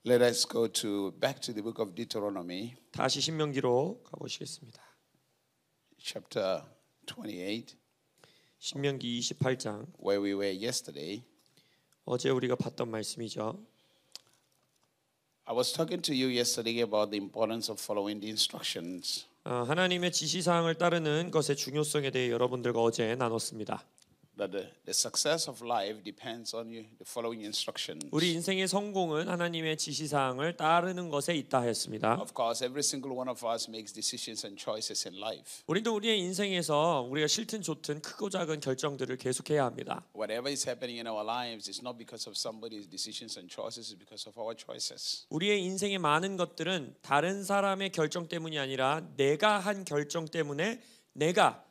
Let us go back to the book of Deuteronomy, 다시 신명기로 가보시겠습니다. chapter 28, 신명기 28장 where we were yesterday. 어제 우리가 봤던 말씀이죠. I was talking to you yesterday about the importance of following the instructions. 하나님의 지시사항을 따르는 것의 중요성에 대해 여러분들과 어제 나눴습니다. That the success of life depends on the following instructions. 우리 인생의 성공은 하나님의 지시사항을 따르는 것에 있다 했습니다. Of course, every single one of us makes decisions and choices in life. 우리도 우리의 인생에서 우리가 싫든 좋든 크고 작은 결정들을 계속해야 합니다. Whatever is happening in our lives is not because of somebody's decisions and choices, it's because of our choices. 우리의 인생의 많은 것들은 다른 사람의 결정 때문이 아니라 내가 한 결정 때문에 내가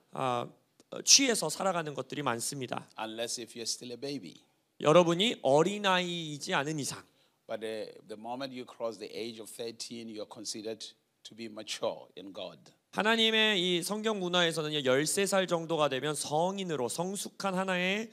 취해서 살아가는 것들이 많습니다. Unless if you're still a baby. 여러분이 어린아이이지 않은 이상. But the moment you cross the age of 13, you're considered to be mature in God. 하나님의 이 성경 문화에서는요 13살 정도가 되면 성인으로 성숙한 하나의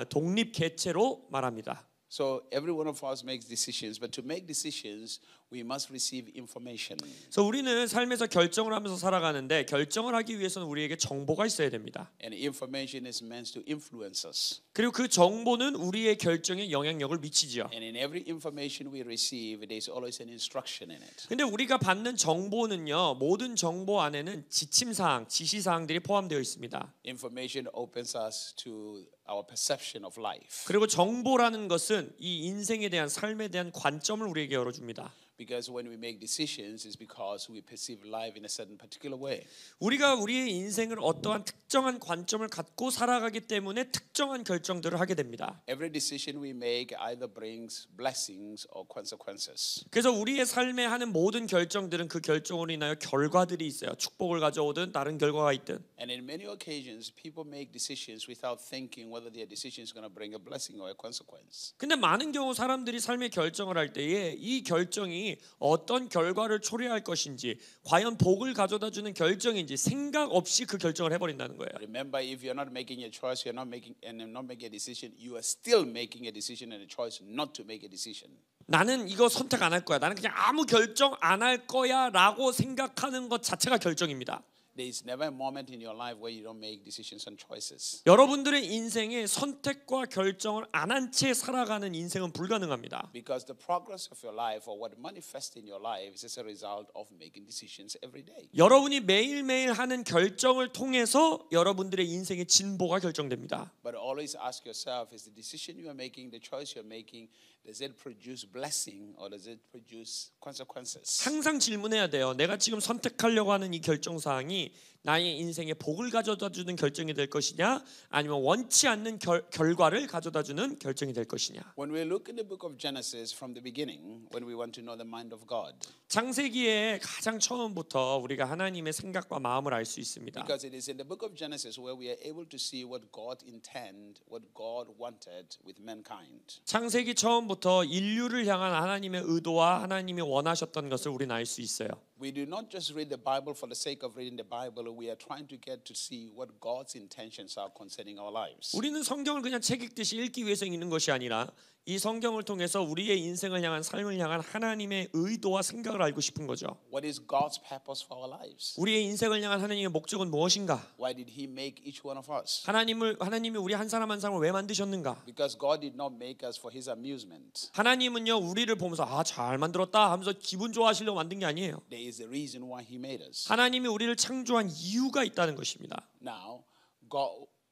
독립 개체로 말합니다. So every one of us makes decisions, but to make decisions, we must receive information. 그래서 우리는 삶에서 결정을 하면서 살아가는데 결정을 하기 위해서는 우리에게 정보가 있어야 됩니다. And information is meant to influence us. 그리고 그 정보는 우리의 결정에 영향력을 미치지요. And in every information we receive, there is always an instruction in it. 근데 우리가 받는 정보는요 모든 정보 안에는 지침사항, 지시사항들이 포함되어 있습니다. Information opens us to our perception of life. 그리고 정보라는 것은 이 인생에 대한 삶에 대한 관점을 우리에게 열어줍니다. Because when we make decisions, it's because we perceive life in a certain particular way. 우리가 우리의 인생을 어떠한 특정한 관점을 갖고 살아가기 때문에 특정한 결정들을 하게 됩니다. Every decision we make either brings blessings or consequences. 그래서 우리의 삶에 하는 모든 결정들은 그 결정으로 인하여 결과들이 있어요. 축복을 가져오든 다른 결과가 있든. And in many occasions, people make decisions without thinking whether their decision is going to bring a blessing or a consequence. 근데 많은 경우 사람들이 삶의 결정을 할 때에 이 결정이 어떤 결과를 초래할 것인지 과연 복을 가져다주는 결정인지 생각 없이 그 결정을 해버린다는 거예요. Remember, if you're not making a choice, you're not making a decision, you are still making a decision and a choice not to make a decision. 나는 이거 선택 안 할 거야. 나는 그냥 아무 결정 안 할 거야라고 생각하는 것 자체가 결정입니다. There is never a moment in your life where you don't make decisions and choices. 여러분들의 인생에 선택과 결정을 안 한 채 살아가는 인생은 불가능합니다. Because the progress of your life or what manifests in your life is as a result of making decisions every day. 여러분이 매일매일 하는 결정을 통해서 여러분들의 인생의 진보가 결정됩니다. But always ask yourself, is the decision you are making, the choice you are making, does it produce blessing or does it produce consequences? 항상 질문해야 돼요. 내가 지금 선택하려고 하는 이 결정사항이 나의 인생에 복을 가져다주는 결정이 될 것이냐 아니면 원치 않는 결과를 가져다주는 결정이 될 것이냐. When we look in the book of Genesis from the beginning, when we want to know the mind of God, 창세기의 가장 처음부터 우리가 하나님의 생각과 마음을 알 수 있습니다. because it is in the book of Genesis where we are able to see what God intended, what God wanted with mankind. 창세기 처음부터 인류를 향한 하나님의 의도와 하나님이 원하셨던 것을 우리는 알 수 있어요. We do not just read the Bible for the sake of reading the Bible. We are trying to get to see what God's intentions are concerning our lives. 우리는 성경을 그냥 책 읽듯이 읽기 위해서 읽는 것이 아니라 이 성경을 통해서 우리의 인생을 향한 삶을 향한 하나님의 의도와 생각을 알고 싶은 거죠. What is God's purpose for our lives? 우리의 인생을 향한 하나님의 목적은 무엇인가? Why did He make each one of us? 하나님이 우리 한 사람 한 사람을 왜 만드셨는가? Because God did not make us for His amusement. 하나님은요 우리를 보면서 잘 만들었다 하면서 기분 좋아하시려고 만든 게 아니에요. There is a reason why He made us. 하나님이 우리를 창조한 이유가 있다는 것입니다. Now,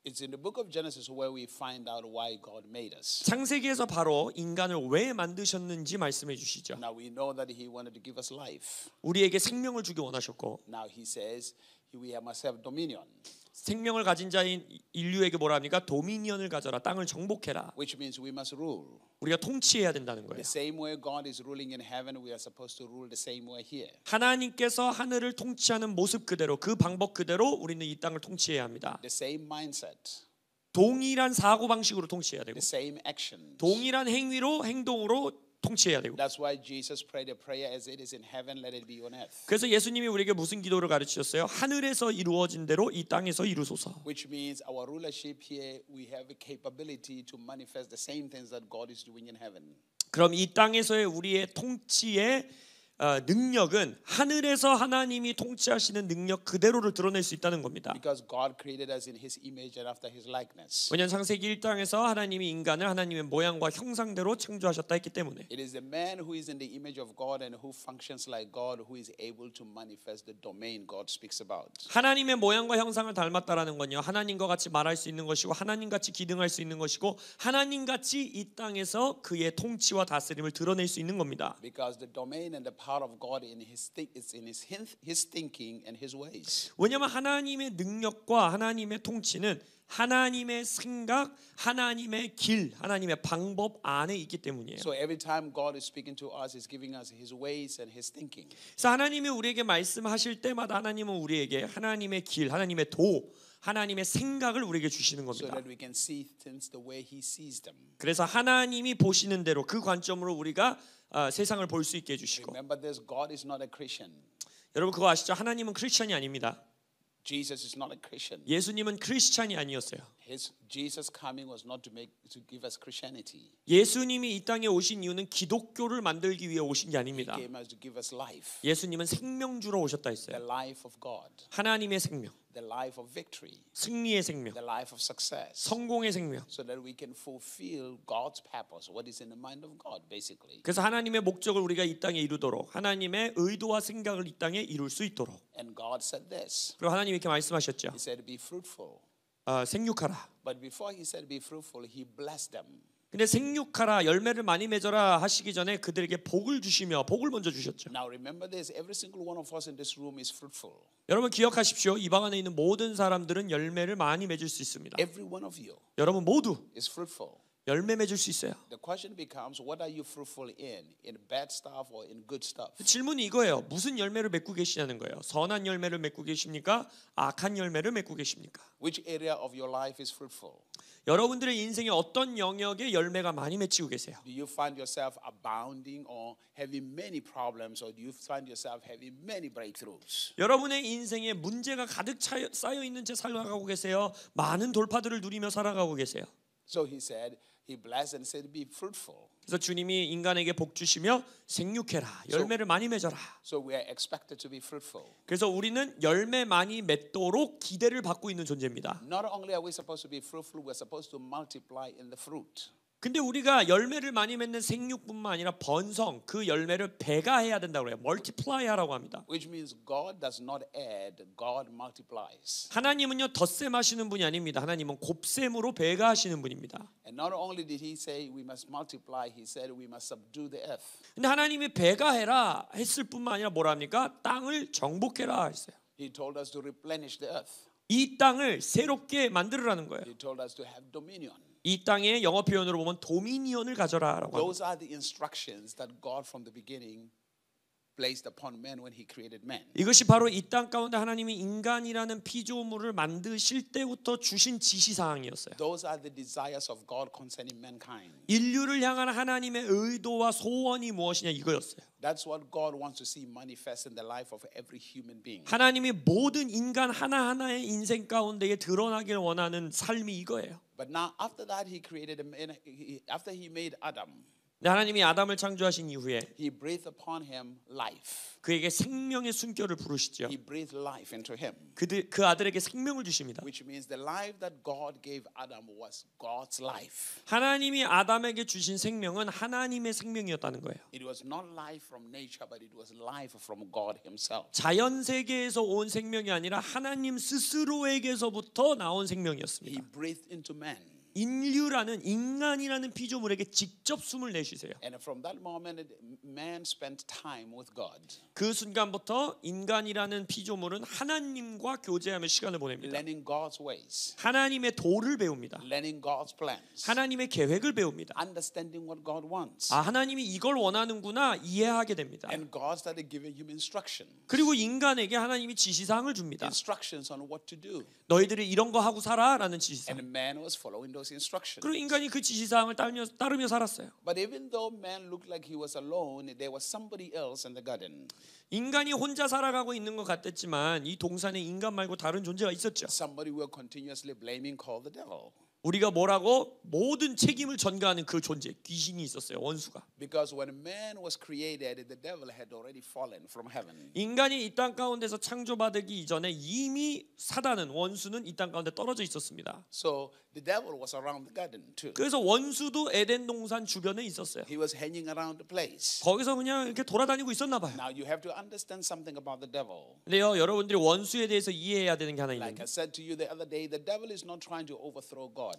it's in the book of Genesis where we find out why God made us. 창세기에서 바로 인간을 왜 만드셨는지 말씀해 주시죠. Now we know that He wanted to give us life. 우리에게 생명을 주기 원하셨고 Now He says we must have dominion. 생명을 가진 자인 인류에게 뭐라 합니까? 도미니언을 가져라. 땅을 정복해라. Which means we must rule. 우리가 통치해야 된다는 거예요. The same way God is ruling in heaven, we are supposed to rule the same way here. 하나님께서 하늘을 통치하는 모습 그대로 그 방법 그대로 우리는 이 땅을 통치해야 합니다. The same mindset. 동일한 사고 방식으로 통치해야 되고 The same actions. 동일한 행동으로 통치해야 되고. That's why Jesus prayed a prayer as it is in heaven, let it be on earth. 그래서 예수님이 우리에게 무슨 기도를 가르치셨어요? 하늘에서 이루어진 대로 이 땅에서 이루소서. Which means our rulership here, we have a capability to manifest the same things that God is doing in heaven. 그럼 이 땅에서의 우리의 통치의 능력은 하늘에서 하나님이 통치하시는 능력 그대로를 드러낼 수 있다는 겁니다. Because God created us in His image and after His likeness. 왜냐하면 창세기 1장에서 하나님이 인간을 하나님의 모양과 형상대로 창조하셨다 했기 때문에. It is the man who is in the image of God and who functions like God who is able to manifest the domain God speaks about. 하나님의 모양과 형상을 닮았다라는 건요, 하나님과 같이 말할 수 있는 것이고 하나님같이 기능할 수 있는 것이고 하나님같이 이 땅에서 그의 통치와 다스림을 드러낼 수 있는 겁니다. Because the domain and the power of God in His is in His thinking and His ways. 왜냐하면 하나님의 능력과 하나님의 통치는 하나님의 생각, 하나님의 길, 하나님의 방법 안에 있기 때문이에요. So every time God is speaking to us, He's giving us His ways and His thinking. 그래서 하나님이 우리에게 말씀하실 때마다 하나님은 우리에게 하나님의 길, 하나님의 도, 하나님의 생각을 우리에게 주시는 So 겁니다. that we can see things the way He sees them. 그래서 하나님이 보시는 대로 그 관점으로 우리가 세상을 볼 수 있게 해주시고. Remember this, God is not a Christian. 여러분 그거 아시죠? 하나님은 크리스찬이 아닙니다. Jesus is not a Christian. 예수님은 크리스찬이 아니었어요. Jesus coming was not to give us Christianity. 예수님이 이 땅에 오신 이유는 기독교를 만들기 위해 오신 게 He 아닙니다. came as to give us life. 예수님은 생명 주러 오셨다 The 했어요. life of God. 하나님의 생명, The life of victory. 승리의 생명, The life of success. 성공의 생명. So that we can fulfill God's purpose. What is in the mind of God, basically. 그래서 하나님의 목적을 우리가 이 땅에 이루도록 하나님의 의도와 생각을 이 땅에 이룰 수 있도록. And God said this. 그리고 하나님이 이렇게 말씀하셨죠. He said, be fruitful. 생육하라. But before He said be fruitful, He blessed them. 근데 생육하라, 열매를 많이 맺어라 하시기 전에 그들에게 복을 주시며 복을 먼저 주셨죠. Now remember this, every single one of us in this room is fruitful. 여러분 기억하십시오. 이 방 안에 있는 모든 사람들은 열매를 많이 맺을 수 있습니다. Every one of you 여러분 모두 is fruitful. 열매 맺을 수 있어요. The question becomes, what are you fruitful in bad stuff or in good stuff? 질문이 이거예요. 무슨 열매를 맺고 계시냐는 거예요. 선한 열매를 맺고 계십니까? 악한 열매를 맺고 계십니까? Which area of your life is fruitful? 여러분들의 인생의 어떤 영역에 열매가 많이 맺히고 계세요? Do you find yourself abounding or having many problems, or do you find yourself having many breakthroughs? 여러분의 인생에 문제가 가득 쌓여 있는 채 살아가고 계세요? 많은 돌파들을 누리며 살아가고 계세요? So He said, He blessed and said, be fruitful. 그래서 주님이 인간에게 복 주시며 생육해라, 열매를 많이 맺어라. So we are expected to be fruitful. 그래서 우리는 열매 많이 맺도록 기대를 받고 있는 존재입니다. Not only are we supposed to be fruitful, we're supposed to multiply in the fruit. 근데 우리가 열매를 많이 맺는 생육뿐만 아니라 번성, 그 열매를 배가해야 된다고 해요. 멀티플라이하라고 합니다. Which means God does not add, God multiplies. 하나님은요 덧셈하시는 분이 아닙니다. 하나님은 곱셈으로 배가하시는 분입니다. And not only did He say we must multiply, He said we must subdue the earth. 근데 하나님이 배가해라 했을 뿐만 아니라 뭐라 합니까? 땅을 정복해라 했어요. He told us to replenish the earth. 이 땅을 새롭게 만들으라는 거예요. He told us to have dominion. 이 땅의 영어 표현으로 보면 도미니언을 가져라라고 합니다. Those are the instructions that God from the beginning placed upon man when He created man. 이것이 바로 이 땅 가운데 하나님이 인간이라는 피조물을 만드실 때부터 주신 지시사항이었어요. Those are the desires of God concerning mankind. 인류를 향한 하나님의 의도와 소원이 무엇이냐 이거였어요. That's what God wants to see manifest in the life of every human being. 하나님이 모든 인간 하나하나의 인생 가운데에 드러나길 원하는 삶이 이거예요. But now after that He created after He made Adam, 하나님이 아담을 창조하신 이후에 He breathed upon him life. 그에게 생명의 숨결을 부르시죠. He breathed life into him. 그 아들에게 생명을 주십니다. Which means the life that God gave Adam was God's life. 하나님이 아담에게 주신 생명은 하나님의 생명이었다는 거예요. It was not life from nature, but it was life from God Himself. 자연 세계에서 온 생명이 아니라 하나님 스스로에게서부터 나온 생명이었습니다. He breathed into man. 인간이라는 피조물에게 직접 숨을 내쉬세요. And from that moment, man spent time with God. 그 순간부터 인간이라는 피조물은 하나님과 교제하며 시간을 보냅니다. Learning God's ways. 하나님의 도를 배웁니다. Learning God's plans. 하나님의 계획을 배웁니다. Understanding what God wants. 하나님이 이걸 원하는구나 이해하게 됩니다. And God started giving him instruction. 그리고 인간에게 하나님이 지시사항을 줍니다. Instructions on what to do. 너희들이 이런 거 하고 살아라는 지시사항. And man was following those instructions. 그리고 인간이 그 지시사항을 따르며 살았어요. But even though man looked like he was alone, there was somebody else in the garden. 인간이 혼자 살아가고 있는 것 같았지만 이 동산에 인간 말고 다른 존재가 있었죠. Somebody we were continuously blaming called the devil. 우리가 뭐라고 모든 책임을 전가하는 그 존재 귀신이 있었어요. 원수가. Because when man was created, the devil had already fallen from heaven. 인간이 이 땅 가운데서 창조받기 이전에 이미 사단은 원수는 이 땅 가운데 떨어져 있었습니다. So the devil was around the garden too. 그래서 원수도 에덴 동산 주변에 있었어요. He was hanging around the place. 거기서 그냥 이렇게 돌아다니고 있었나 봐요. Now you have to understand something about the devil. 근데요, 여러분들이 원수에 대해서 이해해야 되는 게 하나 Like 있는데 I said to you the other day, the devil is not trying to overthrow God.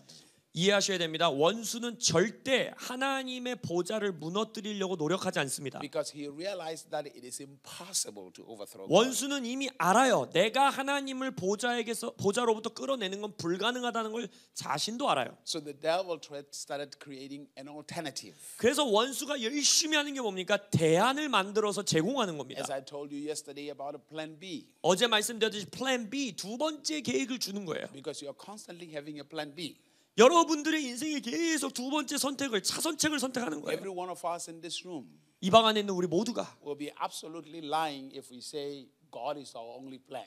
이해하셔야 됩니다. 원수는 절대 하나님의 보좌를 무너뜨리려고 노력하지 않습니다. Because he realized that it is impossible to overthrow God. 원수는 이미 알아요. 내가 하나님을 보좌로부터 끌어내는 건 불가능하다는 걸 자신도 알아요. So the devil started creating an alternative. 그래서 원수가 열심히 하는 게 뭡니까? 대안을 만들어서 제공하는 겁니다. As I told you yesterday about a plan B. 어제 말씀드렸듯이 플랜 B 두 번째 계획을 주는 거예요. Because you are constantly having a plan B. 여러분들의 인생에 계속 두 번째 선택을 차선책을 선택하는 거예요. Every one of us in this room 이 방 안에 있는 우리 모두가 will be absolutely lying if we say God is our only plan.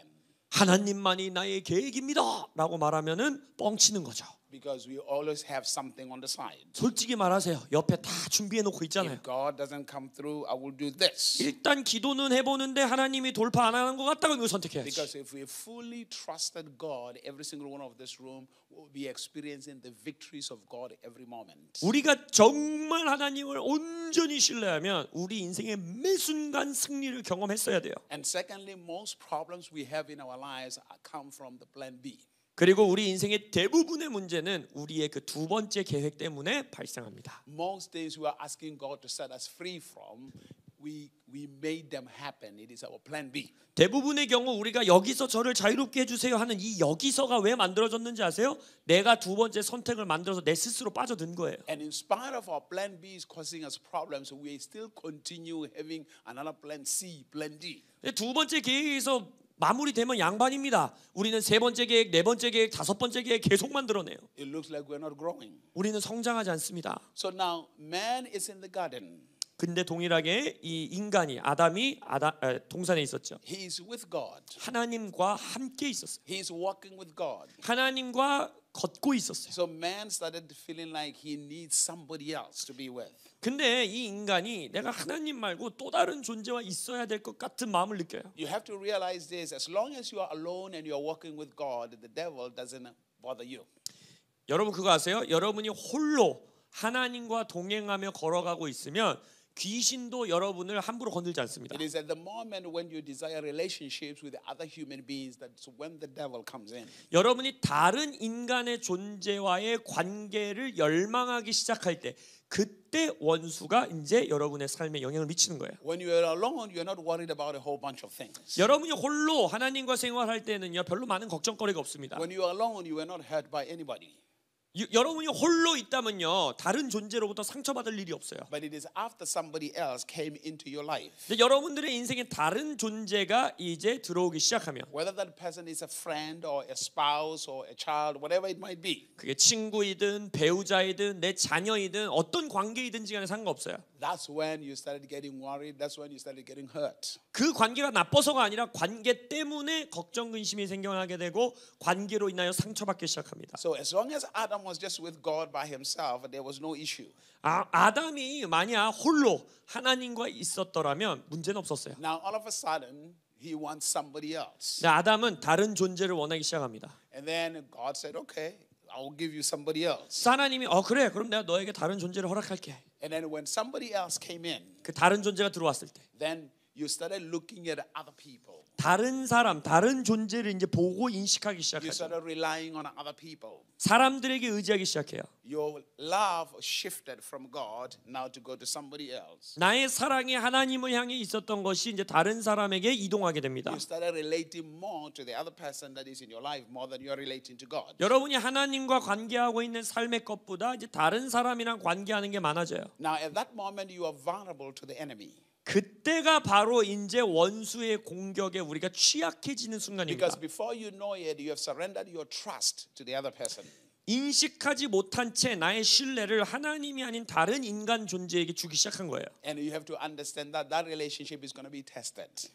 하나님만이 나의 계획입니다라고 말하면은 뻥치는 거죠. Because we always have something on the side. 솔직히 말하세요. 옆에 다 준비해 놓고 있잖아요. If God doesn't come through, I will do this. 일단 기도는 해보는데 하나님이 돌파 안 하는 것 같다고 이거 선택해야지. Because if we fully trusted God, every single one of this room will be experiencing the victories of God every moment. 우리가 정말 하나님을 온전히 신뢰하면 우리 인생의 매 순간 승리를 경험했어야 돼요. And secondly, most problems we have in our lives come from the plan B. 그리고 우리 인생의 대부분의 문제는 우리의 그 두 번째 계획 때문에 발생합니다. Most things we are asking God to set us free from, we made them happen. It is our plan B. 대부분의 경우 우리가 여기서 저를 자유롭게 해주세요 하는 이 여기서가 왜 만들어졌는지 아세요? 내가 두 번째 선택을 만들어서 내 스스로 빠져든 거예요. And in spite of our plan B is causing us problems, we still continue having another plan C, plan D. 두 번째 계획에서 마무리되면 양반입니다. 우리는 세 번째 계획, 네 번째 계획, 다섯 번째 계획 계속 만들어내요. It looks like we're not growing. 우리는 성장하지 않습니다. So now man is in the garden. 근데 동일하게 이 인간이 아담이 동산에 있었죠. He is with God. 하나님과 함께 있었어요. He is walking with God. 하나님과 걷고 있었어요. So man started feeling like he needs somebody else to be with. 근데 이 인간이 내가 하나님 말고 또 다른 존재와 있어야 될 것 같은 마음을 느껴요. You have to realize this: as long as you are alone and you are walking with God, the devil doesn't bother you. 여러분 그거 아세요? 여러분이 홀로 하나님과 동행하며 걸어가고 있으면 귀신도 여러분을 함부로 건들지 않습니다. It is at the moment when you desire relationships with other human beings that's when the devil comes in. 여러분이 다른 인간의 존재와의 관계를 열망하기 시작할 때 그때 원수가 이제 여러분의 삶에 영향을 미치는 거예요. When you are alone, you are not worried about a whole bunch of things. 여러분이 홀로 하나님과 생활할 때는요 별로 많은 걱정거리가 없습니다. When you are alone, you are not hurt by anybody. 여러분이 홀로 있다면요 다른 존재로부터 상처받을 일이 없어요. But it is after somebody else came into your life. 근데 여러분들의 인생에 다른 존재가 이제 들어오기 시작하면 Whether that person is a friend or a spouse or a child, whatever it might be. 그게 친구이든 배우자이든 내 자녀이든 어떤 관계이든지 간에 상관없어요. That's when you started getting worried. That's when you started getting hurt. 그 관계가 나빠서가 아니라 관계 때문에 걱정 근심이 생겨나게 되고 관계로 인하여 상처받기 시작합니다. So as long as Adam was just with God by himself, there was no issue. 아담이 만약 홀로 하나님과 있었더라면 문제는 없었어요. Now all of a sudden he wants somebody else. 아담은 다른 존재를 원하기 시작합니다. And then God said, "Okay, I'll give you somebody else." 하나님이 그래 그럼 내가 너에게 다른 존재를 허락할게. And then when somebody else came in, 그 다른 존재가 들어왔을 때 then you started looking at other people. 다른 사람, 다른 존재를 이제 보고 인식하기 You 시작하죠. started relying on other people. 사람들에게 의지하기 시작해요. Your love shifted from God now to go to somebody else. 나의 사랑이 하나님을 향해 있었던 것이 이제 다른 사람에게 이동하게 됩니다. You started relating more to the other person that is in your life more than you are relating to God. 여러분이 하나님과 관계하고 있는 삶의 것보다 이제 다른 사람이랑 관계하는 게 많아져요. Now at that moment you are vulnerable to the enemy. 그때가 바로 이제 원수의 공격에 우리가 취약해지는 순간입니다. Because before you know it, you have surrendered your trust to the other person. 인식하지 못한 채 나의 신뢰를 하나님이 아닌 다른 인간 존재에게 주기 시작한 거예요. And you have to understand that that relationship is going to be tested.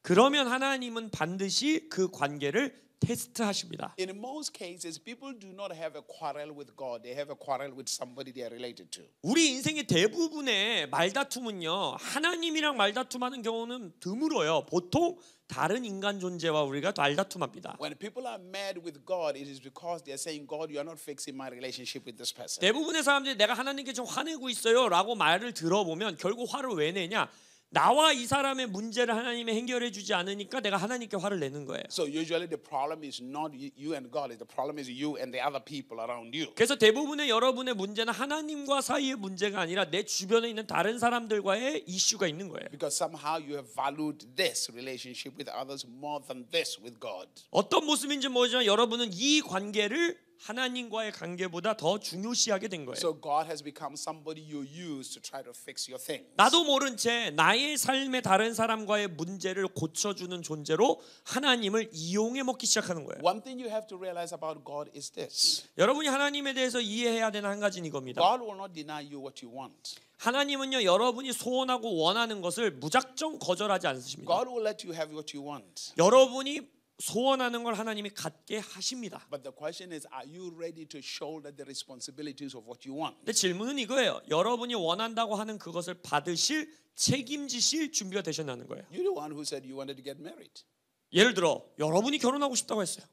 그러면 하나님은 반드시 그 관계를 테스트하십니다. In most cases, people do not have a quarrel with God. They have a quarrel with somebody they are related to. 우리 인생의 대부분의 말다툼은요, 하나님이랑 말다툼하는 경우는 드물어요. 보통 다른 인간 존재와 우리가 말다툼합니다. When people are mad with God, it is because they are saying, God, you are not fixing my relationship with this person. 대부분의 사람들이 내가 하나님께 좀 화내고 있어요 라고 말을 들어보면 결국 화를 왜 내냐? 나와 이 사람의 문제를 하나님이 해결해 주지 않으니까 내가 하나님께 화를 내는 거예요. So usually the problem is not you and God. The problem is you and the other people around you. 그래서 대부분의 여러분의 문제는 하나님과 사이의 문제가 아니라 내 주변에 있는 다른 사람들과의 이슈가 있는 거예요. Because somehow you have valued this relationship with others more than this with God. 어떤 모습인지 모르지만 여러분은 이 관계를 하나님과의 관계보다 더 중요시하게 된 거예요. So God has become somebody you use to try to fix your things. 나도 모른 채 나의 삶의 다른 사람과의 문제를 고쳐주는 존재로 하나님을 이용해 먹기 시작하는 거예요. One thing you have to realize about God is this. 여러분이 하나님에 대해서 이해해야 되는 한 가지는 이겁니다. God will not deny you what you want. 하나님은요, 여러분이 소원하고 원하는 것을 무작정 거절하지 않으십니다. God will let you have what you want. 여러분이 소원하는 걸 하나님이 갖게 하십니다. But the question is, are you ready to shoulder the responsibilities of what you want? 근데 질문은 이거예요. 여러분이 원한다고 하는 그것을 받으실, 책임지실 준비가 되셨냐는 거예요. You're the one who said you wanted to get married. 예를 들어 여러분이 결혼하고 싶다고 했어요.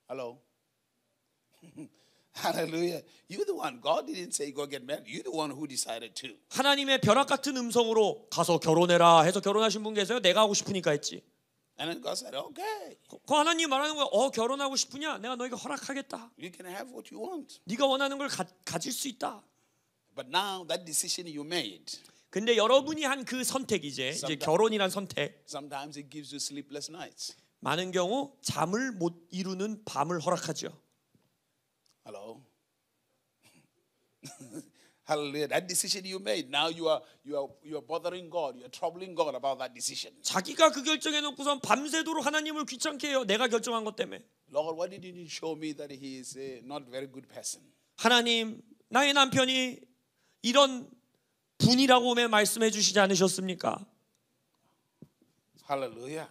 Hello? Hallelujah. You're the one. God didn't say go get married. You're the one who decided to. 하나님의 벼락 같은 음성으로 가서 결혼해라 해서 결혼하신 분 계세요? 내가 하고 싶으니까 했지. And then God said, okay, 그 하나님 말하는 거야. 결혼하고 싶으냐? 내가 너에게 허락하겠다. you can have what you want. 네가 원하는 걸 가질 수 있다. But now that decision you made, 근데 여러분이 한 그 선택 이제 결혼이란 선택 sometimes it gives you sleepless nights. 많은 경우 잠을 못 이루는 밤을 허락하죠. Hello? Hallelujah. That decision you made, now you are bothering God. You are troubling God about that decision. 자기가 그 결정해 놓고선 밤새도록 하나님을 귀찮게 해요. 내가 결정한 것 때문에. Lord, why didn't you show me that he is not a very good person? 하나님, 나의 남편이 이런 분이라고 왜 말씀해 주시지 않으셨습니까? Hallelujah.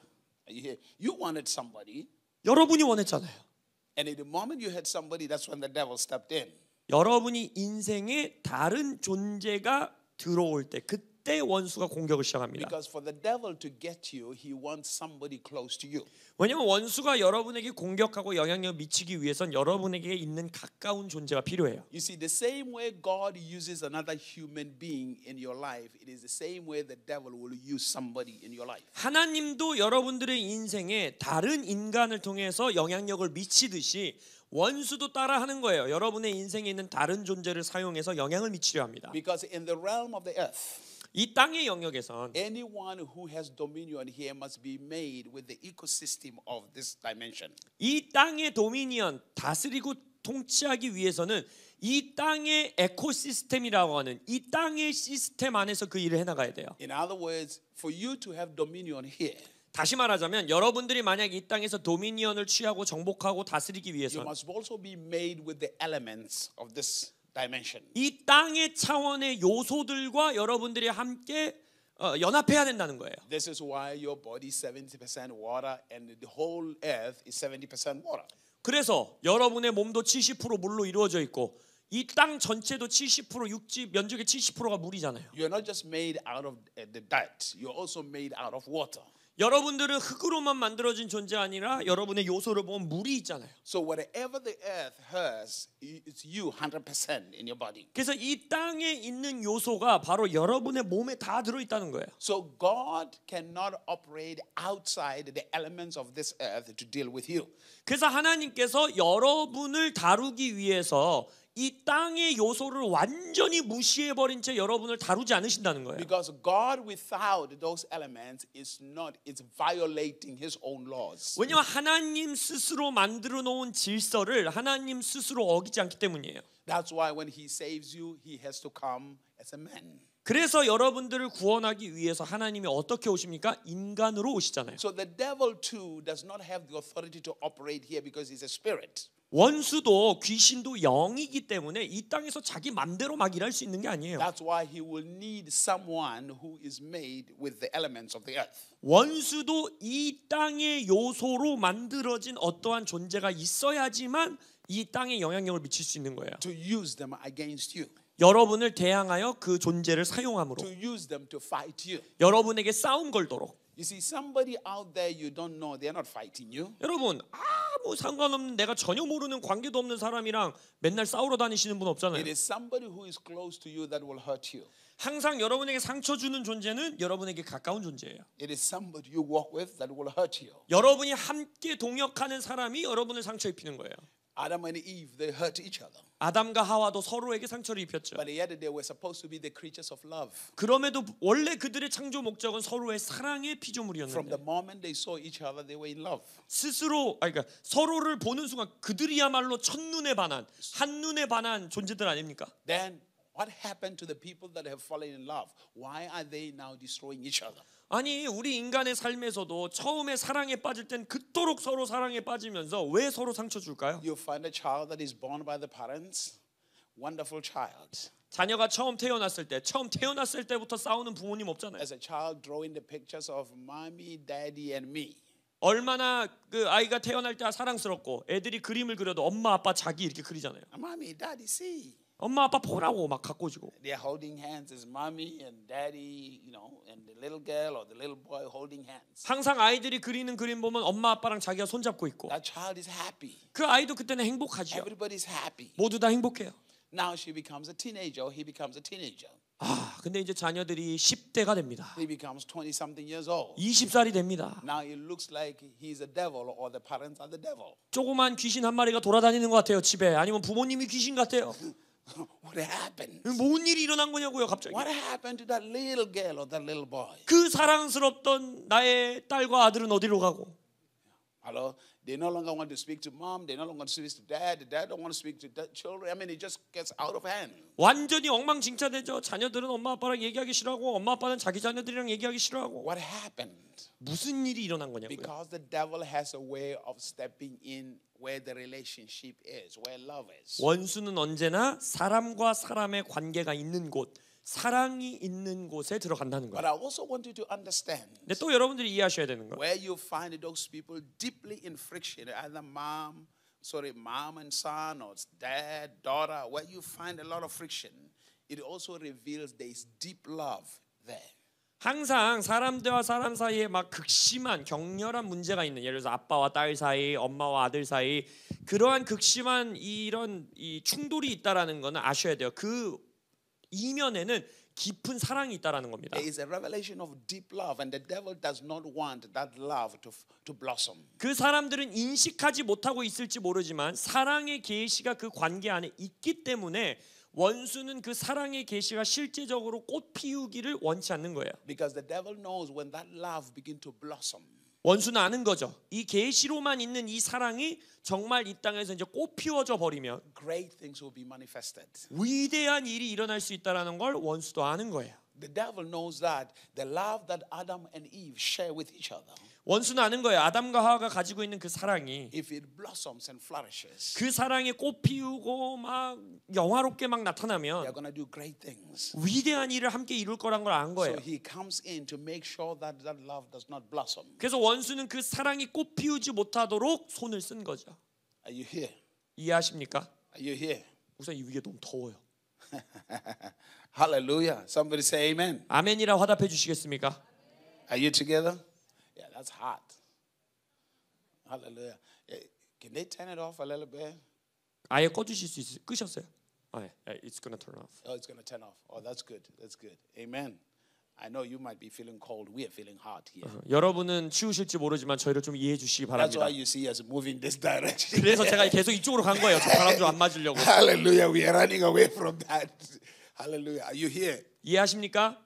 You wanted somebody, 여러분이 원했잖아요. and in the moment you had somebody, that's when the devil stepped in. 여러분이 인생에 다른 존재가 들어올 때 그때 원수가 공격을 시작합니다. Because for the devil to get you, he wants somebody close to you. 왜냐하면 원수가 여러분에게 공격하고 영향력을 미치기 위해선 여러분에게 있는 가까운 존재가 필요해요. You see, the same way God uses another human being in your life, it is the same way the devil will use somebody in your life. 하나님도 여러분들의 인생에 다른 인간을 통해서 영향력을 미치듯이 원수도 따라하는 거예요. 여러분의 인생에 있는 다른 존재를 사용해서 영향을 미치려 합니다. Because in the realm of the earth, 이 땅의 영역에선 anyone who has dominion here must be made with the ecosystem of this dimension. 이 땅의 도미니언 다스리고 통치하기 위해서는 이 땅의 에코시스템이라고 하는 이 땅의 시스템 안에서 그 일을 해나가야 돼요. In other words, for you to have dominion here, 다시 말하자면 여러분들이 만약 이 땅에서 도미니언을 취하고 정복하고 다스리기 you 위해서 must also be made with the elements of this dimension. 이 땅의 차원의 요소들과 여러분들이 함께 연합해야 된다는 거예요. This is why your body is 70% water and the whole earth is 70% water. 그래서 여러분의 몸도 70% 물로 이루어져 있고 이 땅 전체도 70% 육지 면적의 70%가 물이잖아요. You are not just made out of the dirt. You are also made out of water. 여러분들은 흙으로만 만들어진 존재 아니라 여러분의 요소를 보면 물이 있잖아요. So whatever the earth has, it's you 100% in your body. 그래서 이 땅에 있는 요소가 바로 여러분의 몸에 다 들어 있다는 거예요. So God cannot operate outside the elements of this earth to deal with you. 그래서 하나님께서 여러분을 다루기 위해서 이 땅의 요소를 완전히 무시해버린 채 여러분을 다루지 않으신다는 거예요. Because God without those elements it's violating His own laws. 왜냐하면 하나님 스스로 만들어 놓은 질서를 하나님 스스로 어기지 않기 때문이에요. That's why when He saves you, He has to come as a man. 그래서 여러분들을 구원하기 위해서 하나님이 어떻게 오십니까? 인간으로 오시잖아요. So the devil too does not have the authority to operate here because he's a spirit. 원수도 귀신도 영이기 때문에 이 땅에서 자기 맘대로 막 일할 수 있는 게 아니에요. That's why he will need someone who is made with the elements of the earth. 원수도 이 땅의 요소로 만들어진 어떠한 존재가 있어야지만 이 땅에 영향력을 미칠 수 있는 거예요. To use them against you. 여러분을 대항하여 그 존재를 사용함으로 To use them to fight you. 여러분에게 싸움 걸도록. You see, somebody out there you don't know, they're not fighting you. 여러분 아무 상관없는 내가 전혀 모르는 관계도 없는 사람이랑 맨날 싸우러 다니시는 분 없잖아요. It is somebody who is close to you that will hurt you. 항상 여러분에게 상처 주는 존재는 여러분에게 가까운 존재예요. It is somebody you walk with that will hurt you. 여러분이 함께 동역하는 사람이 여러분을 상처 입히는 거예요. Adam and Eve, they hurt each other. 아담과 하와도 서로에게 상처를 입혔죠. But yet they were supposed to be the creatures of love. 그럼에도 원래 그들의 창조 목적은 서로의 사랑의 From 피조물이었는데 the moment they saw each other, they were in love. 스스로 그러니까 서로를 보는 순간 그들이야말로 첫눈에 반한 한눈에 반한 존재들 아닙니까? Then what happened to the people that have fallen in love? Why are they now destroying each other? 아니 우리 인간의 삶에서도 처음에 사랑에 빠질 땐 그토록 서로 사랑에 빠지면서 왜 서로 상처 줄까요? You find a child that is born by the parents, wonderful child. 자녀가 처음 태어났을 때부터 싸우는 부모님 없잖아요. As a child, drawing the pictures of mommy, daddy, and me. 얼마나 그 아이가 태어날 때 사랑스럽고 애들이 그림을 그려도 엄마 아빠 자기 이렇게 그리잖아요. Mommy, daddy, see. 엄마 아빠 보라고 막 갖고 주고. They're holding hands as mommy and daddy, you know, and the little girl or the little boy holding hands. 항상 아이들이 그리는 그림 보면 엄마 아빠랑 자기가 손잡고 있고. That child is happy. 그 아이도 그때는 행복하죠. Everybody's happy. 모두 다 행복해요. Now she becomes a teenager or he becomes a teenager. 아, 근데 이제 자녀들이 10대가 됩니다. He becomes 20-something years old. 20살이 됩니다. Now it looks like he's a devil or the parents are the devil. 조그만 귀신 한 마리가 돌아다니는 것 같아요, 집에. 아니면 부모님이 귀신 같아요. What happened? 뭔 일이 일어난 거냐고요, 갑자기. What happened to that little girl or that little boy? 그 사랑스럽던 나의 딸과 아들은 어디로 가고? Hello? They no longer want to speak to mom. They no longer want to speak to dad. The dad don't want to speak to the children. I mean, it just gets out of hand. 완전히 엉망진창되죠. 자녀들은 엄마 아빠랑 얘기하기 싫어하고 엄마 아빠는 자기 자녀들이랑 얘기하기 싫어하고. What happened? 무슨 일이 일어난 거냐고요. Because the devil has a way of stepping in where the relationship is, where love is. 원수는 언제나 사람과 사람의 관계가 있는 곳, 사랑이 있는 곳에 들어간다는 But 거예요. I also want you to understand 근데 또 여러분들이 이해하셔야 되는 거. where you find those people deeply in friction, either mom and son, or dad, daughter, where you find a lot of friction, it also reveals there is deep love there. 항상 사람들과 사람 사이에 막 극심한 격렬한 문제가 있는, 예를 들어서 아빠와 딸 사이, 엄마와 아들 사이, 그러한 극심한 이런 이 충돌이 있다라는 거는 아셔야 돼요. 그 이면에는 깊은 사랑이 있다라는 겁니다. There is a revelation of deep love, and the devil does not want that love to blossom. 그 사람들은 인식하지 못하고 있을지 모르지만 사랑의 계시가 그 관계 안에 있기 때문에 원수는 그 사랑의 계시가 실제적으로 꽃 피우기를 원치 않는 거예요. Because the devil knows when that love begins to blossom. 원수는 아는 거죠. 이 계시로만 있는 이 사랑이 정말 이 땅에서 이제 꽃 피워져 버리면 Great things will be manifested. 위대한 일이 일어날 수 있다라는 걸 원수도 아는 거예요. The devil knows that the love that Adam and Eve share with each other, 원수는 아는 거예요. 아담과 하와가 가지고 있는 그 사랑이 if it blossoms and flourishes, 그 사랑이 꽃 피우고 막 영화롭게 막 they're 나타나면 going to do great things. 위대한 일을 함께 이룰 거란 걸 안 거예요. So he comes in to make sure that that love does not blossom. 그래서 원수는 그 사랑이 꽃 피우지 못하도록 손을 쓴 거죠. Are you here? 이해하십니까? Are you here? 우선 이 위에 너무 더워요. Hallelujah. Somebody say amen. 아멘이라 화답해 주시겠습니까? Are you together? Yeah, that's hot. Hallelujah. Yeah, can they turn it off a little bit? 아예 꺼주실 수 있어요? 끄셨어요? 아, 예. It's gonna turn off. Oh, it's going to turn off. Oh, that's good. That's good. Amen. I know you might be feeling cold. We are feeling hot here. 여러분은 추우실지 모르지만 저희를 좀 이해해 주시기 That's 바랍니다. why you see us moving this direction. 그래서 제가 계속 이쪽으로 간 거예요. 저 바람 좀 안 맞으려고. Hallelujah. We are running away from that. Hallelujah. Are you here? 이해하십니까?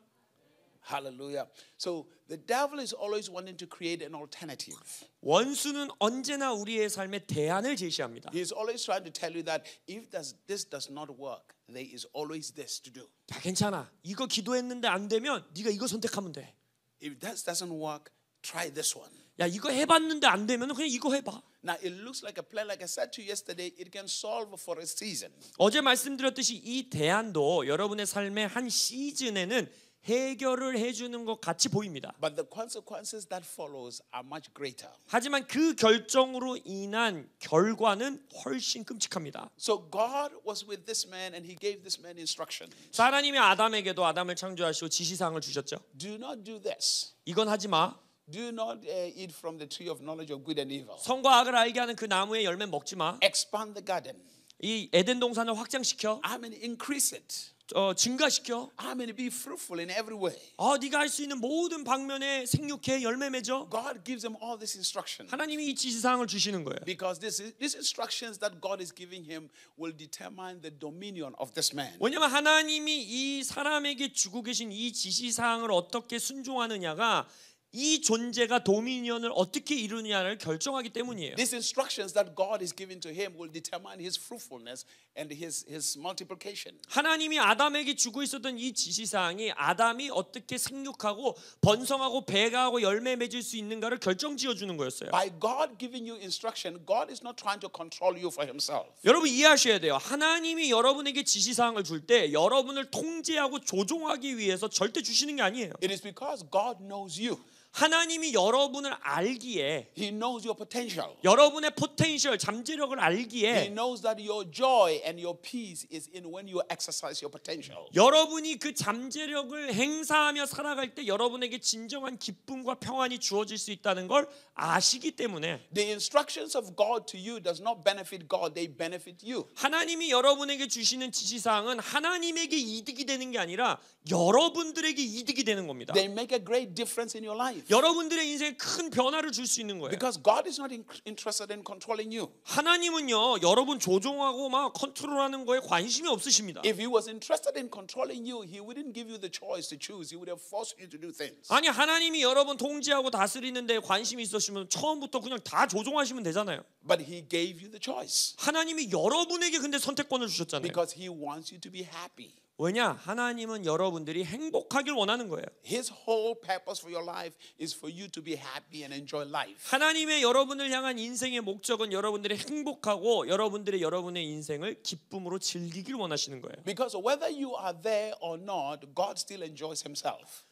Hallelujah. So the devil is always wanting to create an alternative. 원수는 언제나 우리의 삶에 대안을 제시합니다. He is always trying to tell you that if this does not work, there is always this to do. 야, 괜찮아. 이거 기도했는데 안 되면 네가 이거 선택하면 돼. If that doesn't work, Try this one. 야 이거 해봤는데 안 되면 그냥 이거 해봐. Now it looks like a plan. Like I said to you yesterday, it can solve for a season. 어제 말씀드렸듯이 이 대안도 여러분의 삶의 한 시즌에는 해결을 해주는 것 같이 보입니다. But the consequences that follows are much greater. 하지만 그 결정으로 인한 결과는 훨씬 끔찍합니다. So God was with this man and he gave this man instruction. 하나님이 아담에게도 아담을 창조하시고 지시사항을 주셨죠. Do not do this. 이건 하지 마. Do not eat from the tree of knowledge of good and evil. 선과 악을 알게 하는 그 나무의 열매 먹지 마. Expand the garden. 이 에덴 동산을 확장시켜. I mean, increase it. 증가시켜. I mean, be fruitful in every way. 네가 할 수 있는 모든 방면에 생육해 열매 맺어. God gives him all this instruction. 하나님이 이 지시사항을 주시는 거예요. Because these instructions that God is giving him will determine the dominion of this man. 왜냐하면 하나님이 이 사람에게 주고 계신 이 지시사항을 어떻게 순종하느냐가 이 존재가 도미니언을 어떻게 이루느냐를 결정하기 때문이에요. These instructions that God is giving to him will determine his fruitfulness and his multiplication. 하나님이 아담에게 주고 있었던 이 지시사항이 아담이 어떻게 생육하고 번성하고 배가하고 열매 맺을 수 있는가를 결정지어 주는 거였어요. By God giving you instruction, God is not trying to control you for himself. 여러분 이해하셔야 돼요. 하나님이 여러분에게 지시사항을 줄 때 여러분을 통제하고 조종하기 위해서 절대 주시는 게 아니에요. It is because God knows you. 하나님이 여러분을 알기에 He knows your potential. 여러분의 포텐셜, 잠재력을 He 알기에 knows that your joy and your peace is in when you exercise your potential. 여러분이 그 잠재력을 행사하며 살아갈 때 여러분에게 진정한 기쁨과 평안이 주어질 수 있다는 걸 아시기 때문에 The instructions of God to you does not benefit God, they benefit you. 하나님이 여러분에게 주시는 지시사항은 하나님에게 이득이 되는 게 아니라 여러분들에게 이득이 되는 겁니다. They make a great difference in your life. 여러분들의 인생에 큰 변화를 줄 수 있는 거예요. Because God is not interested in controlling you. 하나님은요 여러분 조종하고 막 컨트롤하는 거에 관심이 없으십니다. If He was interested in controlling you, He wouldn't give you the choice to choose. He would have forced you to do things. 아니 하나님이 여러분 통제하고 다스리는 데 관심이 있으시면 처음부터 그냥 다 조종하시면 되잖아요. But He gave you the choice. 하나님이 여러분에게 근데 선택권을 주셨잖아요. Because He wants you to be happy. 왜냐? 하나님은 여러분들이 행복하길 원하는 거예요. His whole purpose for your life is for you to be happy and enjoy life. 하나님의 여러분을 향한 인생의 목적은 여러분들이 행복하고 여러분의 인생을 기쁨으로 즐기길 원하시는 거예요. Because whether you are there or not, God still enjoys Himself.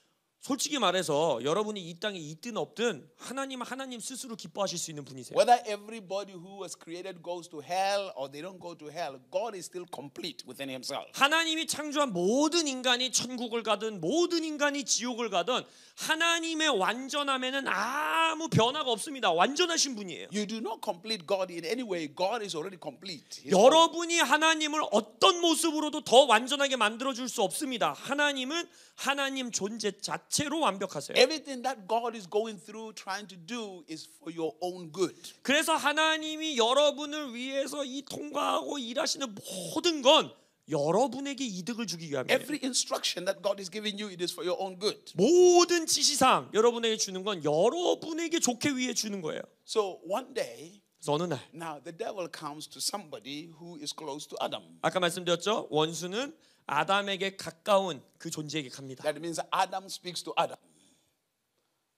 솔직히 말해서 여러분이 이 땅에 있든 없든 하나님은 하나님 스스로 기뻐하실 수 있는 분이세요. Whether everybody who was created goes to hell or they don't go to hell, God is still complete within Himself. 하나님이 창조한 모든 인간이 천국을 가든 모든 인간이 지옥을 가든 하나님의 완전함에는 아무 변화가 없습니다. 완전하신 분이에요. You do not complete God in any way. God is already complete. 여러분이 하나님을 어떤 모습으로도 더 완전하게 만들어줄 수 없습니다. 하나님은 하나님 존재 자체로 완벽하세요. Everything that God is going through trying to do is for your own good. 그래서 하나님이 여러분을 위해서 이 통과하고 일하시는 모든 건 여러분에게 이득을 주기 위함이에요. Every instruction that God is giving you, it is for your own good. 모든 지시사항 여러분에게 주는 건 여러분에게 좋게 위해 주는 거예요. So one day, 그래서 어느 날 now the devil comes to somebody who is close to Adam. 아까 말씀드렸죠. 원수는 아담에게 가까운 그 존재에게 갑니다. That means Adam speaks to Adam.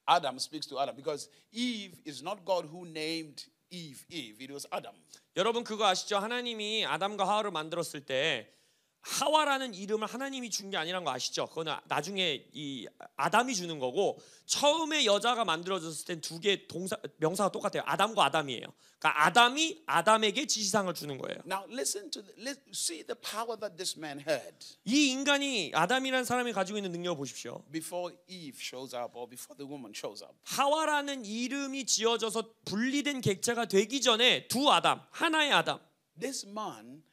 Adam speaks to Adam because Eve is not God who named Eve. It was Adam. 여러분 그거 아시죠? 하나님이 아담과 하와를 만들었을 때 하와라는 이름을 하나님이 준 게 아니란 거 아시죠? 그건 나중에 이 아담이 주는 거고 처음에 여자가 만들어졌을 땐 두 개 명사가 똑같아요. 아담과 아담이에요. 그러니까 아담이 아담에게 지시사항을 주는 거예요. Now see the power that this man had. 이 인간이 아담이라는 사람이 가지고 있는 능력을 보십시오. Before Eve shows up or before the woman shows up. 하와라는 이름이 지어져서 분리된 객체가 되기 전에 두 아담, 하나의 아담. This man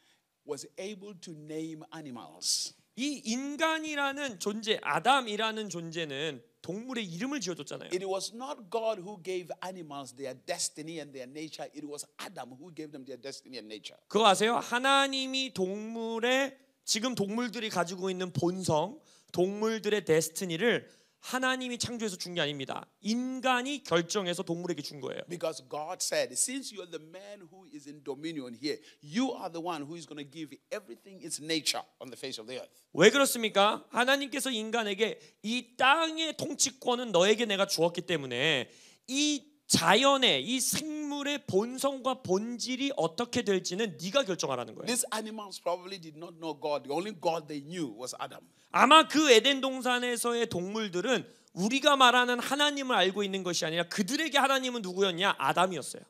was able to name animals. 이 인간이라는 존재, 아담이라는 존재는 동물의 이름을 지어줬잖아요. It was not God who gave animals their destiny and their nature. It was Adam who gave them their destiny and nature. 그거 아세요? 하나님이 동물의 지금 동물들이 가지고 있는 본성, 동물들의 데스티니를 하나님이 창조해서 준 게 아닙니다. 인간이 결정해서 동물에게 준 거예요. Because God said, since you are the man who is in dominion here, you are the one who is going to give everything its nature on the face of the earth. 왜 그렇습니까? 하나님께서 인간에게 이 땅의 통치권은 너에게 내가 주었기 때문에 이 자연의 이 생물의 본성과 본질이 어떻게 될지는 네가 결정하라는 거예요. These animals probably did not know God. The only God they knew was Adam. 아마 그 에덴 동산에서의 동물들은 우리가 말하는 하나님을 알고 있는 것이 아니라 그들에게 하나님은 누구였냐? 아담이었어요.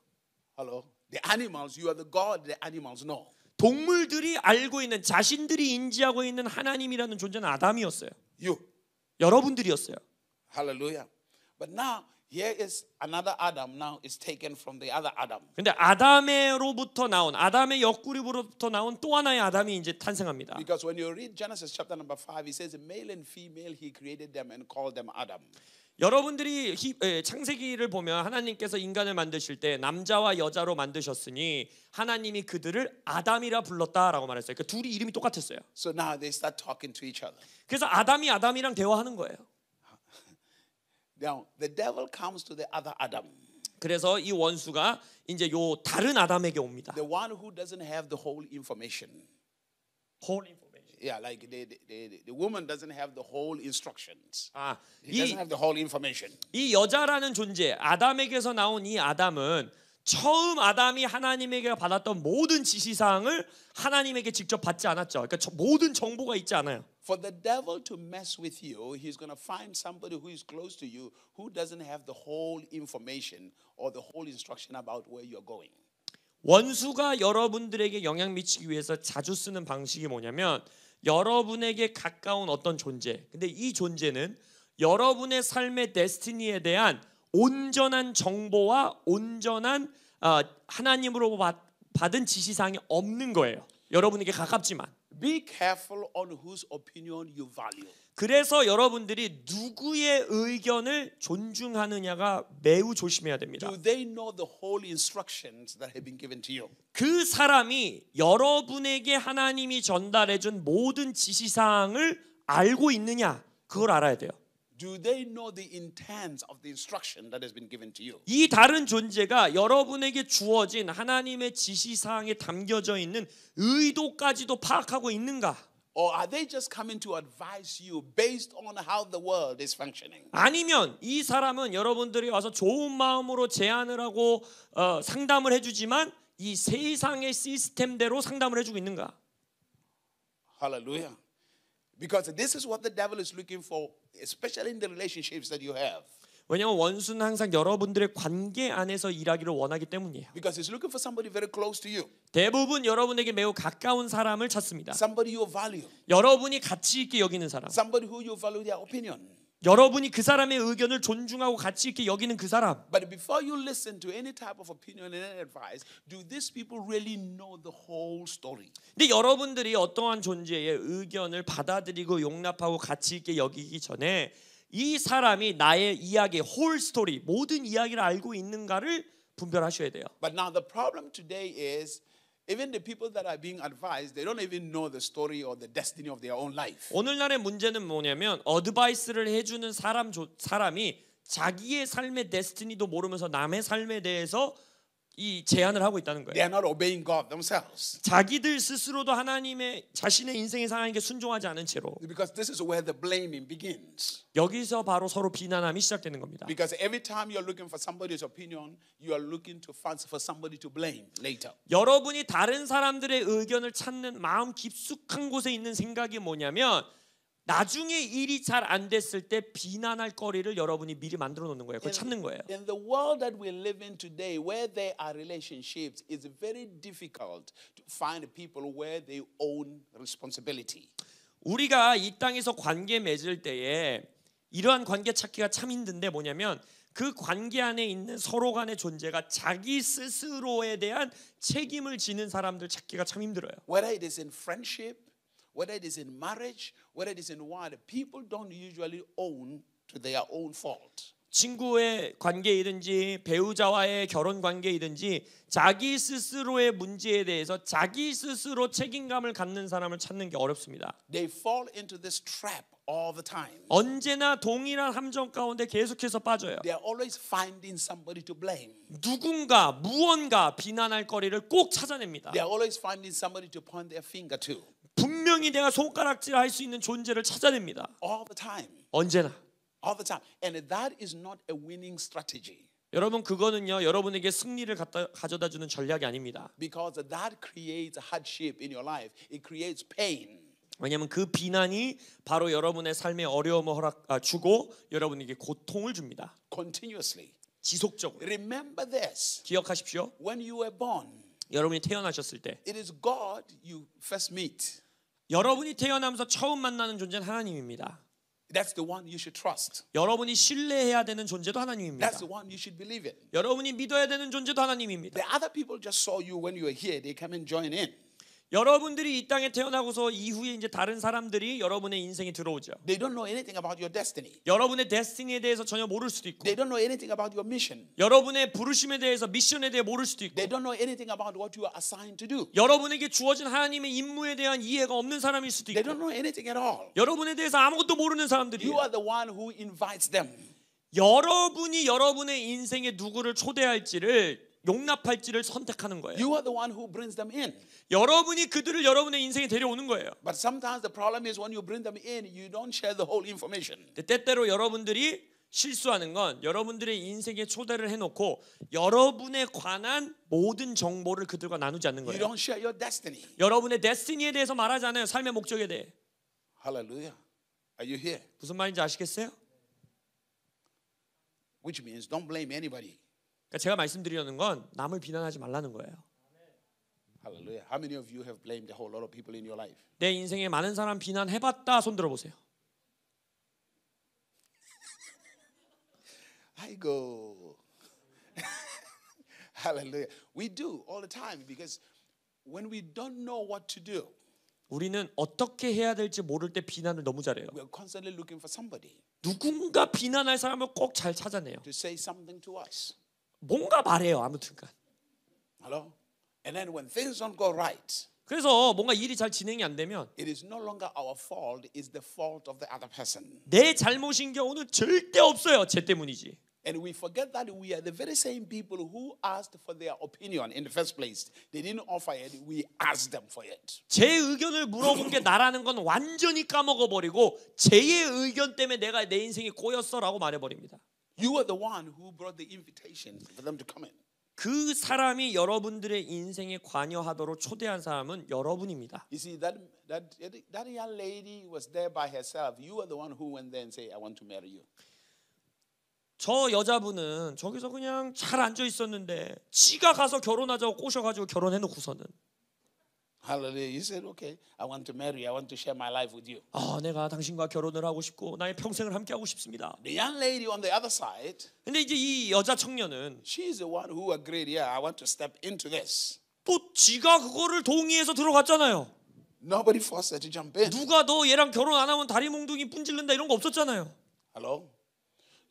Hello? The animals, you are the God the animals know. 동물들이 알고 있는 자신들이 인지하고 있는 하나님이라는 존재는 아담이었어요. You. 여러분들이었어요. Hallelujah. But now, here is another Adam now is taken from the other Adam. 근데 아담으로부터 나온 아담의 옆구리로부터 나온 또 하나의 아담이 이제 탄생합니다. Because when you read Genesis chapter number 5, it says male and female he created them and called them Adam. 여러분들이 창세기를 보면 하나님께서 인간을 만드실 때 남자와 여자로 만드셨으니 하나님이 그들을 아담이라 불렀다라고 말했어요. 그러니까 둘이 이름이 똑같았어요. So now they start talking to each other. 그래서 아담이 아담이랑 대화하는 거예요. Now the devil comes to the other Adam. 그래서 이 원수가 이제 요 다른 아담에게 옵니다. The one who doesn't have the whole information. Whole information. Yeah, like the woman doesn't have the whole instructions. He 이 doesn't have the whole information. 이 여자라는 존재, 아담에게서 나온 이 아담은 처음 아담이 하나님에게 받았던 모든 지시사항을 하나님에게 직접 받지 않았죠. 그러니까 모든 정보가 있지 않아요. For the devil to mess with you, he's going to find somebody who is close to you who doesn't have the whole information or the whole instruction about where you're going. 원수가 여러분들에게 영향 미치기 위해서 자주 쓰는 방식이 뭐냐면 여러분에게 가까운 어떤 존재. 근데 이 존재는 여러분의 삶의 데스티니에 대한 온전한 정보와 온전한 하나님으로 받은 지시사항이 없는 거예요. 여러분에게 가깝지만. Be careful on whose opinion you value. 그래서 여러분들이 누구의 의견을 존중하느냐가 매우 조심해야 됩니다. Do they know the whole instructions that have been given to you? 그 사람이 여러분에게 하나님이 전달해준 모든 지시사항을 알고 있느냐 그걸 알아야 돼요. Do they know the intent of the instruction that has been given to you? 이 다른 존재가 여러분에게 주어진 하나님의 지시사항에 담겨져 있는 의도까지도 파악하고 있는가? Or are they just coming to advise you based on how the world is functioning? 아니면 이 사람은 여러분들이 와서 좋은 마음으로 제안을 하고 상담을 해주지만 이 세상의 시스템대로 상담을 해주고 있는가? Hallelujah. Because this is what the devil is looking for, especially in the relationships that you have. 왜냐하면 원수는 항상 여러분들의 관계 안에서 일하기를 원하기 때문이에요. Because he's looking for somebody very close to you. 대부분 여러분에게 매우 가까운 사람을 찾습니다. Somebody you value. 여러분이 가치 있게 여기는 사람. Somebody who you value their opinion. 여러분이 그 사람의 의견을 존중하고 가치 있게 여기는 그 사람. But before you listen to any type of opinion and any advice, do these people really know the whole story? 근데 여러분들이 어떠한 존재의 의견을 받아들이고 용납하고 가치 있게 여기기 전에 이 사람이 나의 이야기, 홀 스토리, 모든 이야기를 알고 있는가를 분별하셔야 돼요. But now the problem today is even the people that are being advised, they don't even know the story or the destiny of their own life. 오늘날의 문제는 뭐냐면 어드바이스를 해주는 사람이 자기의 삶의 데스티니도 모르면서 남의 삶에 대해서 이 제안을 하고 있다는 They 거예요. are not obeying God themselves. 자기들 스스로도 하나님의 자신의 인생의 상황에게 순종하지 않은 채로 Because this is where the blaming begins. 여기서 바로 서로 비난함이 시작되는 겁니다. Because every time you're looking for somebody's opinion, you are looking to find for somebody to blame later. 여러분이 다른 사람들의 의견을 찾는 마음 깊숙한 곳에 있는 생각이 뭐냐면 나중에 일이 잘 안 됐을 때 비난할 거리를 여러분이 미리 만들어 놓는 거예요. 그걸 찾는 거예요. In the world that we live in today, where there are relationships, it's very difficult to find people where they own responsibility. 우리가 이 땅에서 관계 맺을 때에 이러한 관계 찾기가 참 힘든데 뭐냐면 그 관계 안에 있는 서로 간의 존재가 자기 스스로에 대한 책임을 지는 사람들 찾기가 참 힘들어요. Whether it is in friendship, whether it is in marriage, whether it is in what, people don't usually own to their own fault. 친구의 관계이든지 배우자와의 결혼 관계이든지 자기 스스로의 문제에 대해서 자기 스스로 책임감을 갖는 사람을 찾는 게 어렵습니다. They fall into this trap all the time. 언제나 동일한 함정 가운데 계속해서 빠져요. They are always finding somebody to blame. 누군가 무언가 비난할 거리를 꼭 찾아냅니다. They are always finding somebody to point their finger to. 분명히 내가 손가락질할 수 있는 존재를 찾아냅니다. All the time. 언제나. All the time. And that is not a winning strategy. 여러분 그거는요 여러분에게 승리를 가져다 주는 전략이 아닙니다. Because that creates hardship in your life. It creates pain. 왜냐하면 그 비난이 바로 여러분의 삶에 어려움을 주고 여러분에게 고통을 줍니다. Continuously. 지속적으로. Remember this. 기억하십시오. When you were born, 여러분이 태어나셨을 때 it is God you first meet. 여러분이 태어나면서 처음 만나는 존재는 하나님입니다. That's the one you should trust. 여러분이 신뢰해야 되는 존재도 하나님입니다. That's the one you should believe in. 여러분이 믿어야 되는 존재도 하나님입니다. The other people just saw you when you were here. They come and join in. 여러분들이 이 땅에 태어나고서 이후에 이제 다른 사람들이 여러분의 인생에 들어오죠. They don't know anything about your destiny. 여러분의 데스티니에 대해서 전혀 모를 수도 있고 They don't know anything about your mission. 여러분의 부르심에 대해서 미션에 대해 모를 수도 있고 They don't know anything about what you are assigned to do. 여러분에게 주어진 하나님의 임무에 대한 이해가 없는 사람일 수도 They 있고 don't know anything at all. 여러분에 대해서 아무것도 모르는 You 사람들이에요. are the one who invites them. 여러분이 여러분의 인생에 누구를 초대할지를 용납할지를 선택하는 거예요. You are the one who brings them in. 여러분이 그들을 여러분의 인생에 데려오는 거예요. But sometimes the problem is when you bring them in, you don't share the whole information. 때때로 여러분들이 실수하는 건 여러분들의 인생에 초대를 해놓고 여러분에 관한 모든 정보를 그들과 나누지 않는 You 거예요. don't share your destiny. 여러분의 데스티니에 대해서 말하지 않아요. 삶의 목적에 대해. Hallelujah. Are you here? 무슨 말인지 아시겠어요? Which means don't blame anybody. 그러니까 제가 말씀드리려는 건 남을 비난하지 말라는 거예요. Hallelujah. How many of you have blamed a whole lot of people in your life? 내 인생에 많은 사람 비난해봤다 손 들어보세요. 아이고. Hallelujah. We do all the time because when we don't know what to do, 우리는 어떻게 해야 될지 모를 때 비난을 너무 잘해요. we are constantly looking for somebody 누군가 비난할 사람을 꼭 잘 찾아내요. to say something to us. 뭔가 말해요. 아무튼간. Hello? And then when things don't go right, 그래서 뭔가 일이 잘 진행이 안 되면 it is no longer our fault, it's the fault of the other person. 내 잘못인 경우는 절대 없어요. 쟤 때문이지. And we forget that we are the very same people who asked for their opinion in the first place. They didn't offer it, we asked them for it. 제 의견을 물어본 게 나라는 건 완전히 까먹어버리고 쟤의 의견 때문에 내가 내 인생이 꼬였어라고 말해버립니다. You are the one who brought the invitation for them to come in. 그 사람이 여러분들의 인생에 관여하도록 초대한 사람은 여러분입니다. You see, that young lady was there by herself. You are the one who went there and say, I want to marry you. 저 여자분은 저기서 그냥 잘 앉아 있었는데 지가 가서 결혼하자고 꼬셔가지고 결혼해놓고서는 Hallelujah. You said, okay, I want to marry you. I want to share my life with you. 내가 당신과 결혼을 하고 싶고 나의 평생을 함께하고 싶습니다. The young lady on the other side, 근데 이제 이 여자 청년은 she's the one who agreed, yeah, I want to step into this. 또 지가 그거를 동의해서 들어갔잖아요. Nobody forced her to jump in. 누가 너 얘랑 결혼 안 하면 다리 몽둥이 분질른다 이런 거 없었잖아요. Hello?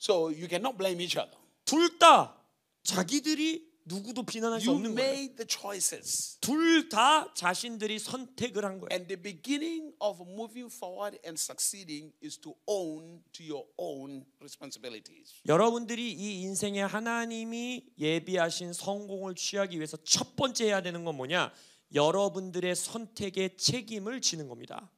So you cannot blame each other. 둘 다 자기들이 누구도 비난할 수 You 없는 거예요. made the choices. 둘 다 자신들이 선택을 한 거예요. And the beginning of moving forward and succeeding is to own to your own responsibilities. 여러분들이 이 인생에 하나님이 예비하신 성공을 취하기 위해서 첫 번째 해야 되는 건 뭐냐? 여러분들의 선택의 책임을 지는 겁니다.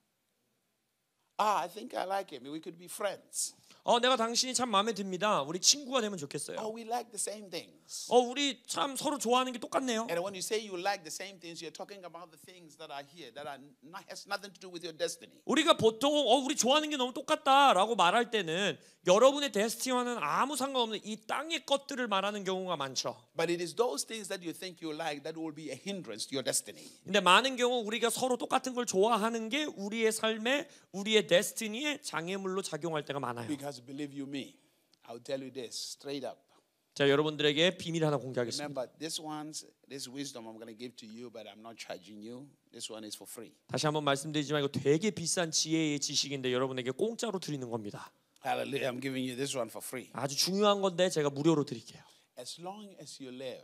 I think I like him. We could be friends. 내가 당신이 참 마음에 듭니다. 우리 친구가 되면 좋겠어요. We like the same things. 우리 참 서로 좋아하는 게 똑같네요. And when you say you like the same things, you're talking about the things that are here that has nothing to do with your destiny. 우리가 보통 우리 좋아하는 게 너무 똑같다라고 말할 때는 여러분의 데스티니와는 아무 상관없는 이 땅의 것들을 말하는 경우가 많죠. But it is those things that you think you like that will be a hindrance to your destiny. 근데 많은 경우 우리가 서로 똑같은 걸 좋아하는 게 우리의 삶에 우리의 데스티니에 장애물로 작용할 때가 많아요. Because believe you me, I'll tell you this straight up. 자, 여러분들에게 비밀 하나 공개하겠습니다. Remember, this wisdom I'm going to give to you, but I'm not charging you. This one is for free. 다시 한번 말씀드리지만 이거 되게 비싼 지혜의 지식인데 여러분에게 공짜로 드리는 겁니다. Hallelujah. I'm giving you this one for free. 아주 중요한 건데 제가 무료로 드릴게요. As long as you live,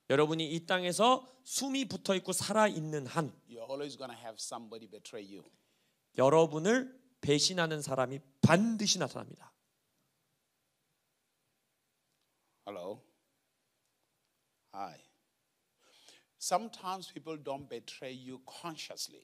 여러분이 이 땅에서 숨이 붙어 있고 살아 있는 한 you're always going to have somebody betray you. 여러분을 배신하는 사람이 반드시 나타납니다. Hello. Hi. Sometimes people don't betray you consciously.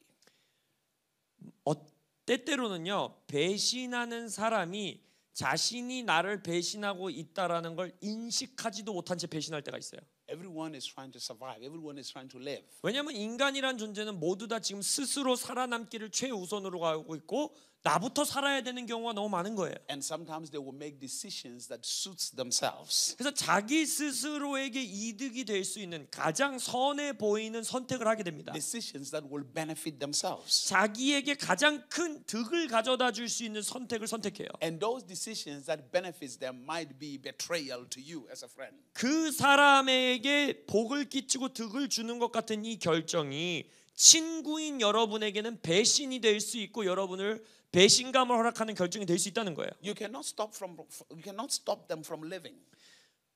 때때로는요 배신하는 사람이 자신이 나를 배신하고 있다라는 걸 인식하지도 못한 채 배신할 때가 있어요. Everyone is trying to survive. Everyone is trying to live. 왜냐하면 인간이란 존재는 모두 다 지금 스스로 살아남기를 최우선으로 가고 있고 나부터 살아야 되는 경우가 너무 많은 거예요. And sometimes they will make decisions that suits themselves. 그래서 자기 스스로에게 이득이 될 수 있는 가장 선해 보이는 선택을 하게 됩니다. Decisions that will benefit themselves. 자기에게 가장 큰 득을 가져다 줄 수 있는 선택을 선택해요. And those decisions that benefits them might be betrayal to you as a friend. 그 사람에게 복을 끼치고 득을 주는 것 같은 이 결정이 친구인 여러분에게는 배신이 될 수 있고 여러분을 배신감을 허락하는 결정이 될 수 있다는 거예요. You cannot stop them from living.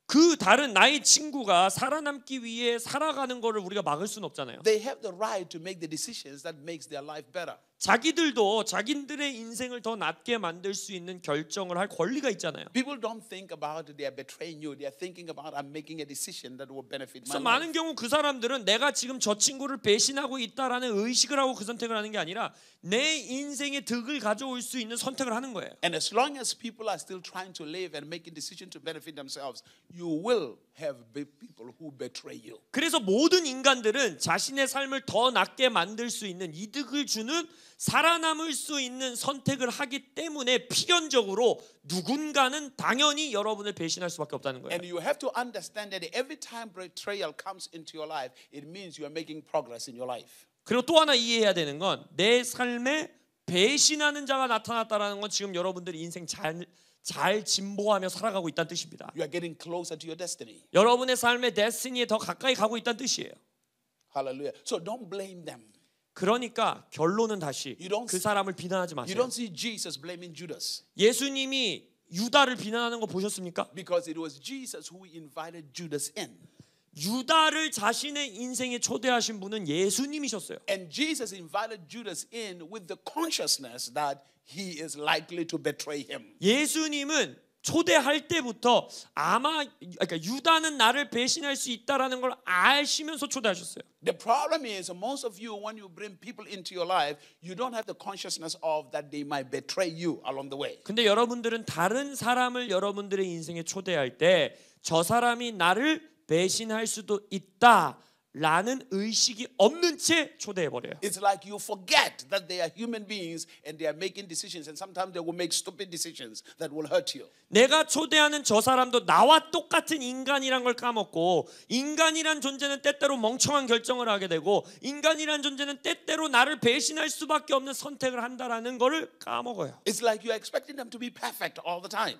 그 다른 나의 친구가 살아남기 위해 살아가는 것을 우리가 막을 수는 없잖아요. They have the right to make the decisions that makes their life better. 자기들도 자기들의 인생을 더 낫게 만들 수 있는 결정을 할 권리가 있잖아요. People don't think about they are betraying you. They are thinking about I'm making a decision that will benefit my 그래서 life. 많은 경우 그 사람들은 내가 지금 저 친구를 배신하고 있다라는 의식을 하고 그 선택을 하는 게 아니라 내 인생에 득을 가져올 수 있는 선택을 하는 거예요. And as long as people are still trying to live and making decisions to benefit themselves, you will have people who betray you. 그래서 모든 인간들은 자신의 삶을 더 낫게 만들 수 있는 이득을 주는 살아남을 수 있는 선택을 하기 때문에 필연적으로 누군가는 당연히 여러분을 배신할 수밖에 없다는 거예요. And you have to understand that every time betrayal comes into your life, it means you are making progress in your life. 그리고 또 하나 이해해야 되는 건 내 삶에 배신하는 자가 나타났다라는 건 지금 여러분들이 인생 잘 진보하며 살아가고 있다는 뜻입니다. You are getting closer to your destiny. 여러분의 삶의 데스티니에 더 가까이 가고 있다는 뜻이에요. Hallelujah. So don't blame them. 그러니까 결론은 다시 You don't 그 사람을 비난하지 You 마세요. don't see Jesus blaming Judas 예수님이 유다를 비난하는 거 보셨습니까? because it was Jesus who invited Judas in. 유다를 자신의 인생에 초대하신 분은 예수님이셨어요. And Jesus invited Judas in with the consciousness that he is likely to betray him. 예수님은 초대할 때부터 아마 그러니까 유다는 나를 배신할 수 있다라는 걸 아시면서 초대하셨어요. The problem is most of you when you bring people into your life, you don't have the consciousness of that they might betray you along the way. 근데 여러분들은 다른 사람을 여러분들의 인생에 초대할 때 저 사람이 나를 배신할 수도 있다라는 의식이 없는 채 초대해 버려요. It's like you forget that they are human beings and they are making decisions and sometimes they will make stupid decisions that will hurt you. 내가 초대하는 저 사람도 나와 똑같은 인간이란 걸 까먹고 인간이란 존재는 때때로 멍청한 결정을 하게 되고 인간이란 존재는 때때로 나를 배신할 수밖에 없는 선택을 한다라는 거를 까먹어요. It's like you're expecting them to be perfect all the time.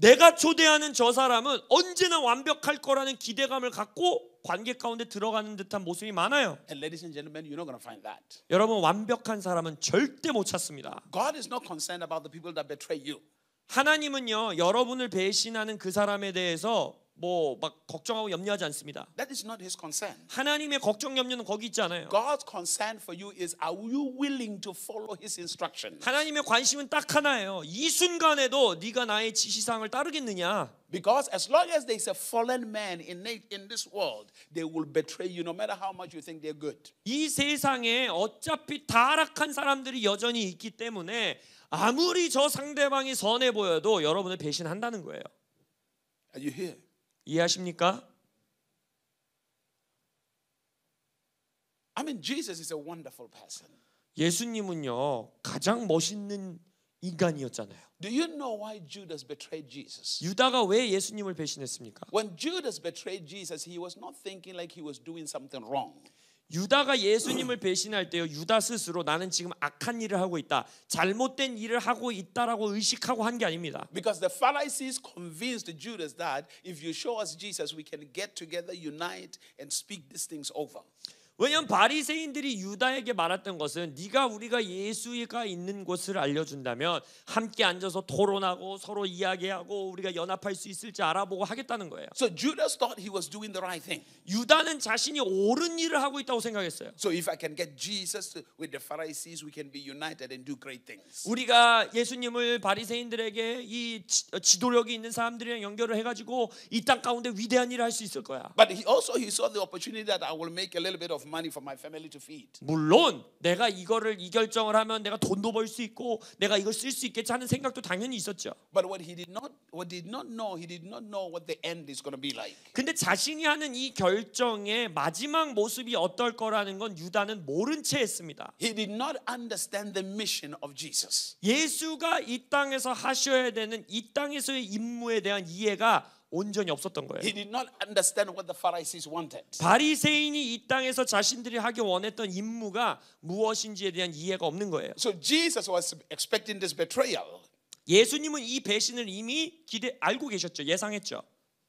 내가 초대하는 저 사람은 언제나 완벽할 거라는 기대감을 갖고 관계 가운데 들어가는 듯한 모습이 많아요. And ladies and gentlemen, you're not going to find that. 여러분 완벽한 사람은 절대 못 찾습니다. God is not concerned about the people that betray you. 하나님은요 여러분을 배신하는 그 사람에 대해서 뭐 막 걱정하고 염려하지 않습니다. That is not his concern. 하나님의 걱정 염려는 거기 있지 않아요. God's concern for you is are you willing to follow his instruction? 하나님의 관심은 딱 하나예요. 이 순간에도 네가 나의 지시사항을 따르겠느냐? Because as long as there is a fallen man in this world, they will betray you no matter how much you think they're good. 이 세상에 어차피 타락한 사람들이 여전히 있기 때문에 아무리 저 상대방이 선해 보여도 여러분을 배신한다는 거예요. Are you here? 이해하십니까? I mean, Jesus is a wonderful person. 예수님은요 가장 멋있는 인간이었잖아요. Do you know why Judas betrayed Jesus? 유다가 왜 예수님을 배신했습니까? When Judas betrayed Jesus, he was not thinking like he was doing something wrong. 유다가 예수님을 배신할 때요 유다 스스로 나는 지금 악한 일을 하고 있다 잘못된 일을 하고 있다라고 의식하고 한 게 아닙니다. Because the Pharisees convinced Judas that if you show us Jesus, we can get together, unite, and speak these things over. 왜냐하면 바리새인들이 유다에게 말했던 것은 네가 우리가 예수가 있는 곳을 알려준다면 함께 앉아서 토론하고 서로 이야기하고 우리가 연합할 수 있을지 알아보고 하겠다는 거예요. So Judas thought he was doing the right thing. 유다는 자신이 옳은 일을 하고 있다고 생각했어요. So if I can get Jesus with the Pharisees, we can be united and do great things. 우리가 예수님을 바리새인들에게 이 지도력이 있는 사람들이랑 연결을 해가지고 이 땅 가운데 위대한 일을 할 수 있을 거야. But he saw the opportunity that I will make a little bit of money for my family to feed. 물론 내가 이 결정을 하면 내가 돈도 벌 수 있고 내가 이걸 쓸 수 있겠지 하는 생각도 당연히 있었죠. But what he did not know what the end is going to be like. 근데 자신이 하는 이 결정의 마지막 모습이 어떨 거라는 건 유다는 모른 채 했습니다. He did not understand the mission of Jesus. 예수가 이 땅에서 하셔야 되는 이 땅에서의 임무에 대한 이해가 온전히 없었던 거예요. He did not understand what the Pharisees wanted. 바리새인이 이 땅에서 자신들이 하기 원했던 임무가 무엇인지에 대한 이해가 없는 거예요. So Jesus was expecting this betrayal. 예수님은 이 배신을 이미 알고 계셨죠. 예상했죠.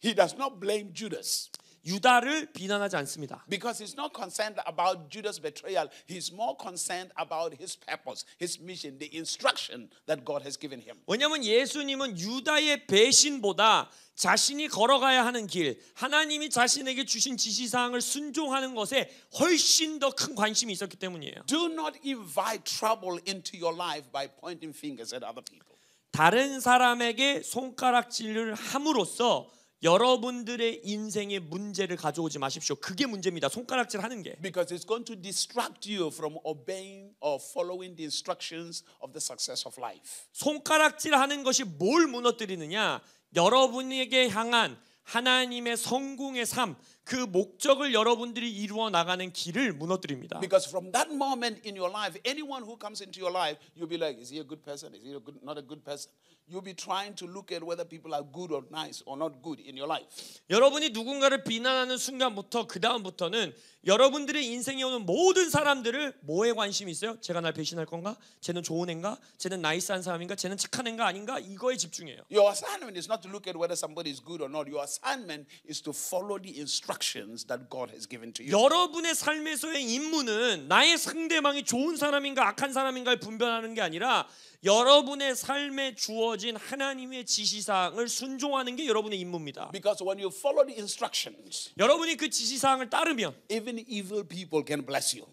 He does not blame Judas. 유다를 비난하지 않습니다. Because he's not concerned about Judas' betrayal. He's more concerned about his purpose, his mission, the instruction that God has given him. 왜냐하면 예수님은 유다의 배신보다 자신이 걸어가야 하는 길, 하나님이 자신에게 주신 지시사항을 순종하는 것에 훨씬 더 큰 관심이 있었기 때문이에요. Do not invite trouble into your life by pointing fingers at other people. 다른 사람에게 손가락질을 함으로써 여러분들의 인생에 문제를 가져오지 마십시오. 그게 문제입니다. 손가락질 하는 게. Because it's going to distract you from obeying or following the instructions of the success of life. 손가락질 하는 것이 뭘 무너뜨리느냐? 여러분에게 향한 하나님의 성공의 삶, 그 목적을 여러분들이 이루어 나가는 길을 무너뜨립니다. Because from that moment in your life, anyone who comes into your life, you'll be like, is he a good person? Is he not a good person? You'll be trying to look at whether people are good or nice or not good in your life. 여러분이 누군가를 비난하는 순간부터 그 다음부터는 여러분들의 인생에 오는 모든 사람들을 뭐에 관심이 있어요? 제가 날 배신할 건가? 쟤는 좋은 애인가? 쟤는 나이스한 사람인가? 쟤는 착한 애인가 아닌가? 이거에 집중해요. Your assignment is not to look at whether somebody is good or not. Your assignment is to follow the instructions that God has given to you. 여러분의 삶에서의 임무는 나의 상대방이 좋은 사람인가 악한 사람인가를 분별하는 게 아니라 여러분의 삶에 주어진 하나님의 지시사항을 순종하는 게 여러분의 임무입니다. Because when you follow the instructions, 여러분이 그 지시사항을 따르면 even evil people can bless you.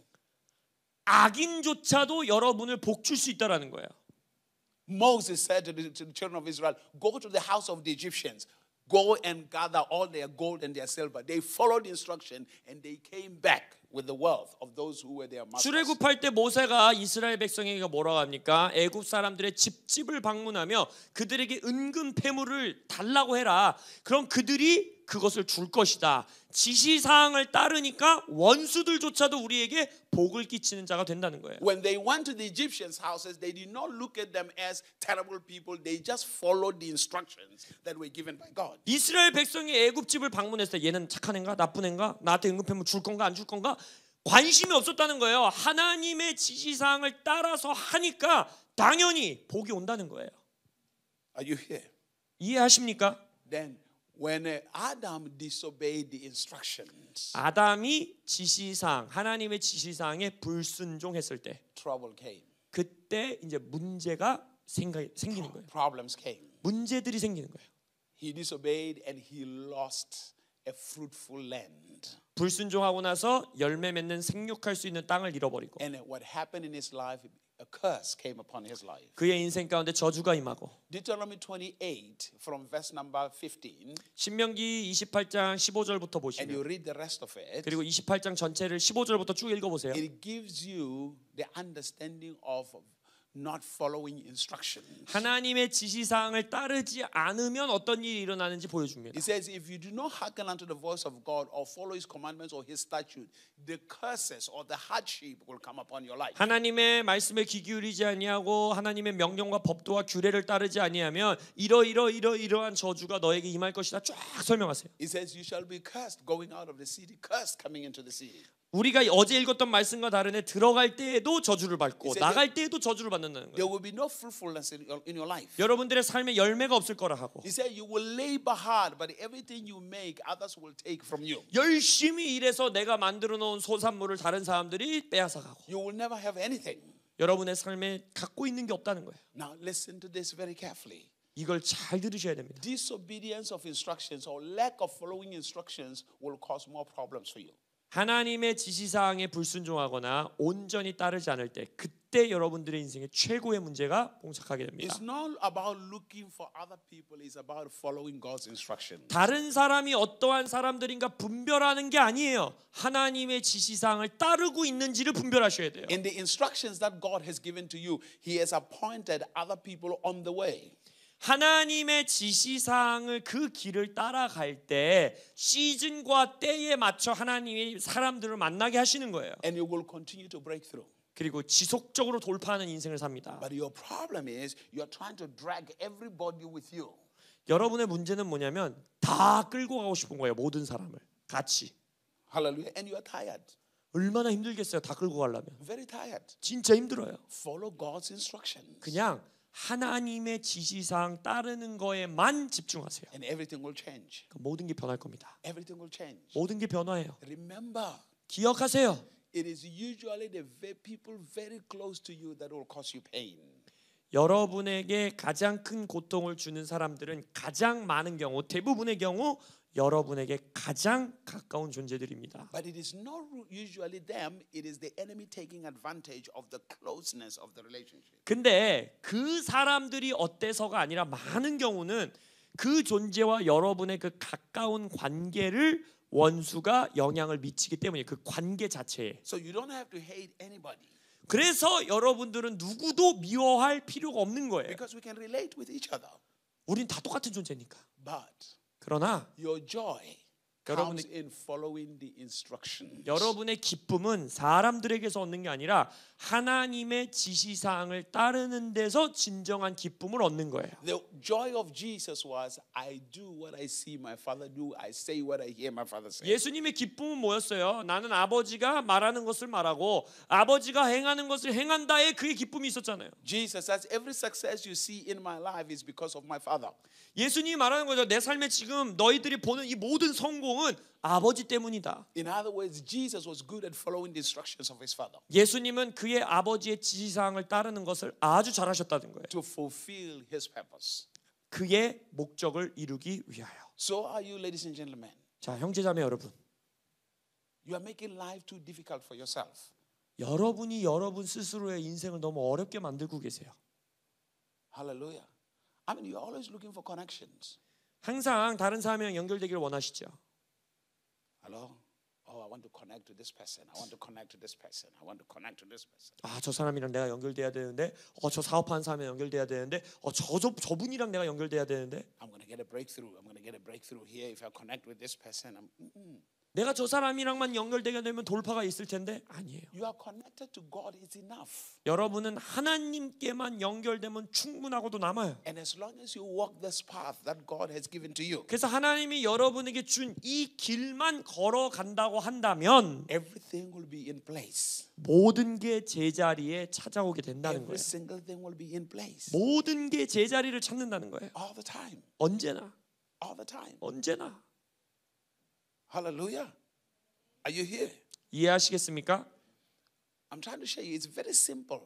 악인조차도 여러분을 복 줄 수 있다라는 거예요. Moses said to the children of Israel, go to the house of the Egyptians. Go and gather all their gold and their silver. They followed the instruction and they came back with the wealth of those who were their masters. 출애굽할 때 모세가 이스라엘 백성에게 뭐라고 합니까? 애굽 사람들의 집집을 방문하며 그들에게 은근 패물을 달라고 해라. 그럼 그들이 그것을 줄 것이다. 지시사항을 따르니까 원수들조차도 우리에게 복을 끼치는 자가 된다는 거예요. When they went to the Egyptians' houses, they did not look at them as terrible people. They just followed the instructions that were given by God. 이스라엘 백성이 애굽 집을 방문했을 때 얘는 착한 애인가 나쁜 애인가 나한테 은근패물 줄 건가 안 줄 건가 관심이 없었다는 거예요. 하나님의 지시사항을 따라서 하니까 당연히 복이 온다는 거예요. Are you here? 이해하십니까? Then when Adam disobeyed the instructions, 아담이 지시사항 하나님의 지시사항에 불순종했을 때 trouble came. 그때 이제 문제가 생기는 거예요. Problems came. 문제들이 생기는 거예요. He disobeyed and he lost a fruitful land. 불순종하고 나서 열매 맺는 생육할 수 있는 땅을 잃어버리고 And what happened in his life, a curse came upon his life. 그의 인생 가운데 저주가 임하고 Deuteronomy 28 from verse number 15, 신명기 28장 15절부터 and you 보시면 read the rest of it. 그리고 28장 전체를 15절부터 쭉 읽어보세요. It gives you the understanding of not following instructions. 하나님의 지시사항을 따르지 않으면 어떤 일이 일어나는지 보여줍니다. It says, if you do not hearken unto the voice of God or follow His commandments or His statute, the curses or the hardship will come upon your life. 하나님의 말씀에 귀 기울이지 아니하고 하나님의 명령과 법도와 규례를 따르지 아니하면 이러한 저주가 너에게 임할 것이다. 쫙 설명하세요. It says, you shall be cursed going out of the city, cursed coming into the city. 우리가 어제 읽었던 말씀과 다르네. 들어갈 때에도 저주를 받고 He said 나갈 때에도 저주를 받는다는 there 거예요. will be no fruitfulness in your life. 여러분들의 삶에 열매가 없을 거라 하고 He said you will labor hard, but everything you make, others will take from you. 열심히 일해서 내가 만들어 놓은 소산물을 다른 사람들이 빼앗아 가고 You will never have anything. 여러분의 삶에 갖고 있는 게 없다는 거예요. Now listen to this very carefully. 이걸 잘 들으셔야 됩니다. Disobedience of instructions or lack of following instructions will cause more problems for you. 하나님의 지시사항에 불순종하거나 온전히 따르지 않을 때 그때 여러분들의 인생의 최고의 문제가 봉착하게 됩니다. It's not about looking for other people, it's about following God's instructions. 다른 사람이 어떠한 사람들인가 분별하는 게 아니에요. 하나님의 지시사항을 따르고 있는지를 분별하셔야 돼요. In the instructions that God has given to you, He has appointed other people on the way. 하나님의 지시사항을 그 길을 따라갈 때 시즌과 때에 맞춰 하나님이 사람들을 만나게 하시는 거예요. And you will continue to break through. 그리고 지속적으로 돌파하는 인생을 삽니다. But your problem is you're trying to drag everybody with you. 여러분의 문제는 뭐냐면 다 끌고 가고 싶은 거예요. 모든 사람을 같이. Hallelujah. And you are tired. 얼마나 힘들겠어요. 다 끌고 가려면. Very tired. 진짜 힘들어요. Follow God's instructions. 그냥 하나님의 지시사항 따르는 거에만 집중하세요. And everything will change. 모든 게 변할 겁니다. Everything will change. 모든 게 변화해요. Remember, 기억하세요. it is usually the people very close to you that will cause you pain. 여러분에게 가장 큰 고통을 주는 사람들은 가장 많은 경우, 대부분의 경우 여러분에게 가장 가까운 존재들입니다. But it is not usually them, it is the enemy taking advantage of the closeness of the relationship. 근데 그 사람들이 어때서가 아니라 많은 경우는 그 존재와 여러분의 그 가까운 관계를 원수가 영향을 미치기 때문에 그 관계 자체에. So you don't have to hate anybody 그래서 여러분들은 누구도 미워할 필요가 없는 거예요. because we can relate with each other. 우린 다 똑같은 존재니까. But 그러나 your joy comes in following the instructions. 여러분의 기쁨은 사람들에게서 얻는 게 아니라 하나님의 지시사항을 따르는 데서 진정한 기쁨을 얻는 거예요. The joy of Jesus was, I do what I see my Father do, I say what I hear my Father say. 예수님의 기쁨은 뭐였어요? 나는 아버지가 말하는 것을 말하고 아버지가 행하는 것을 행한다에 그의 기쁨이 있었잖아요. Jesus says, every success you see in my life is because of my Father. 예수님이 말하는 거죠. 내 삶에 지금 너희들이 보는 이 모든 성공은 아버지 때문이다. In other words, Jesus was good at following the instructions of his Father 예수님은 그의 아버지의 지시사항을 따르는 것을 아주 잘하셨다는 거예요. to fulfill his purpose. 그의 목적을 이루기 위하여. So are you, ladies and gentlemen. 자, 형제자매 여러분. You are making life too difficult for yourself. 여러분이 여러분 스스로의 인생을 너무 어렵게 만들고 계세요. Hallelujah. I mean, you're always looking for connections. 항상 다른 사람이랑 연결되기를 원하시죠. Hello? Oh, I want to connect to this person. I want to connect to this person. I want to connect to this person. 아, 저 사람이랑 내가 연결돼야 되는데, 저 사업하는 사람이랑 연결돼야 되는데, 저분이랑 내가 연결돼야 되는데, I'm going to get a breakthrough. I'm going to get a breakthrough here if I connect with this person. 내가 저 사람이랑만 연결되게 되면 돌파가 있을 텐데 아니에요. You are connected to God is enough. 여러분은 하나님께만 연결되면 충분하고도 남아요. And as long as you walk this path that God has given to you, 그래서 하나님이 여러분에게 준 이 길만 걸어간다고 한다면 everything will be in place. 모든 게 제자리에 찾아오게 된다는 Every 거예요. single thing will be in place. 모든 게 제자리를 찾는다는 거예요. All the time. 언제나. All the time. 언제나. Hallelujah. Are you here? 이해하시겠습니까? I'm trying to show you it's very simple.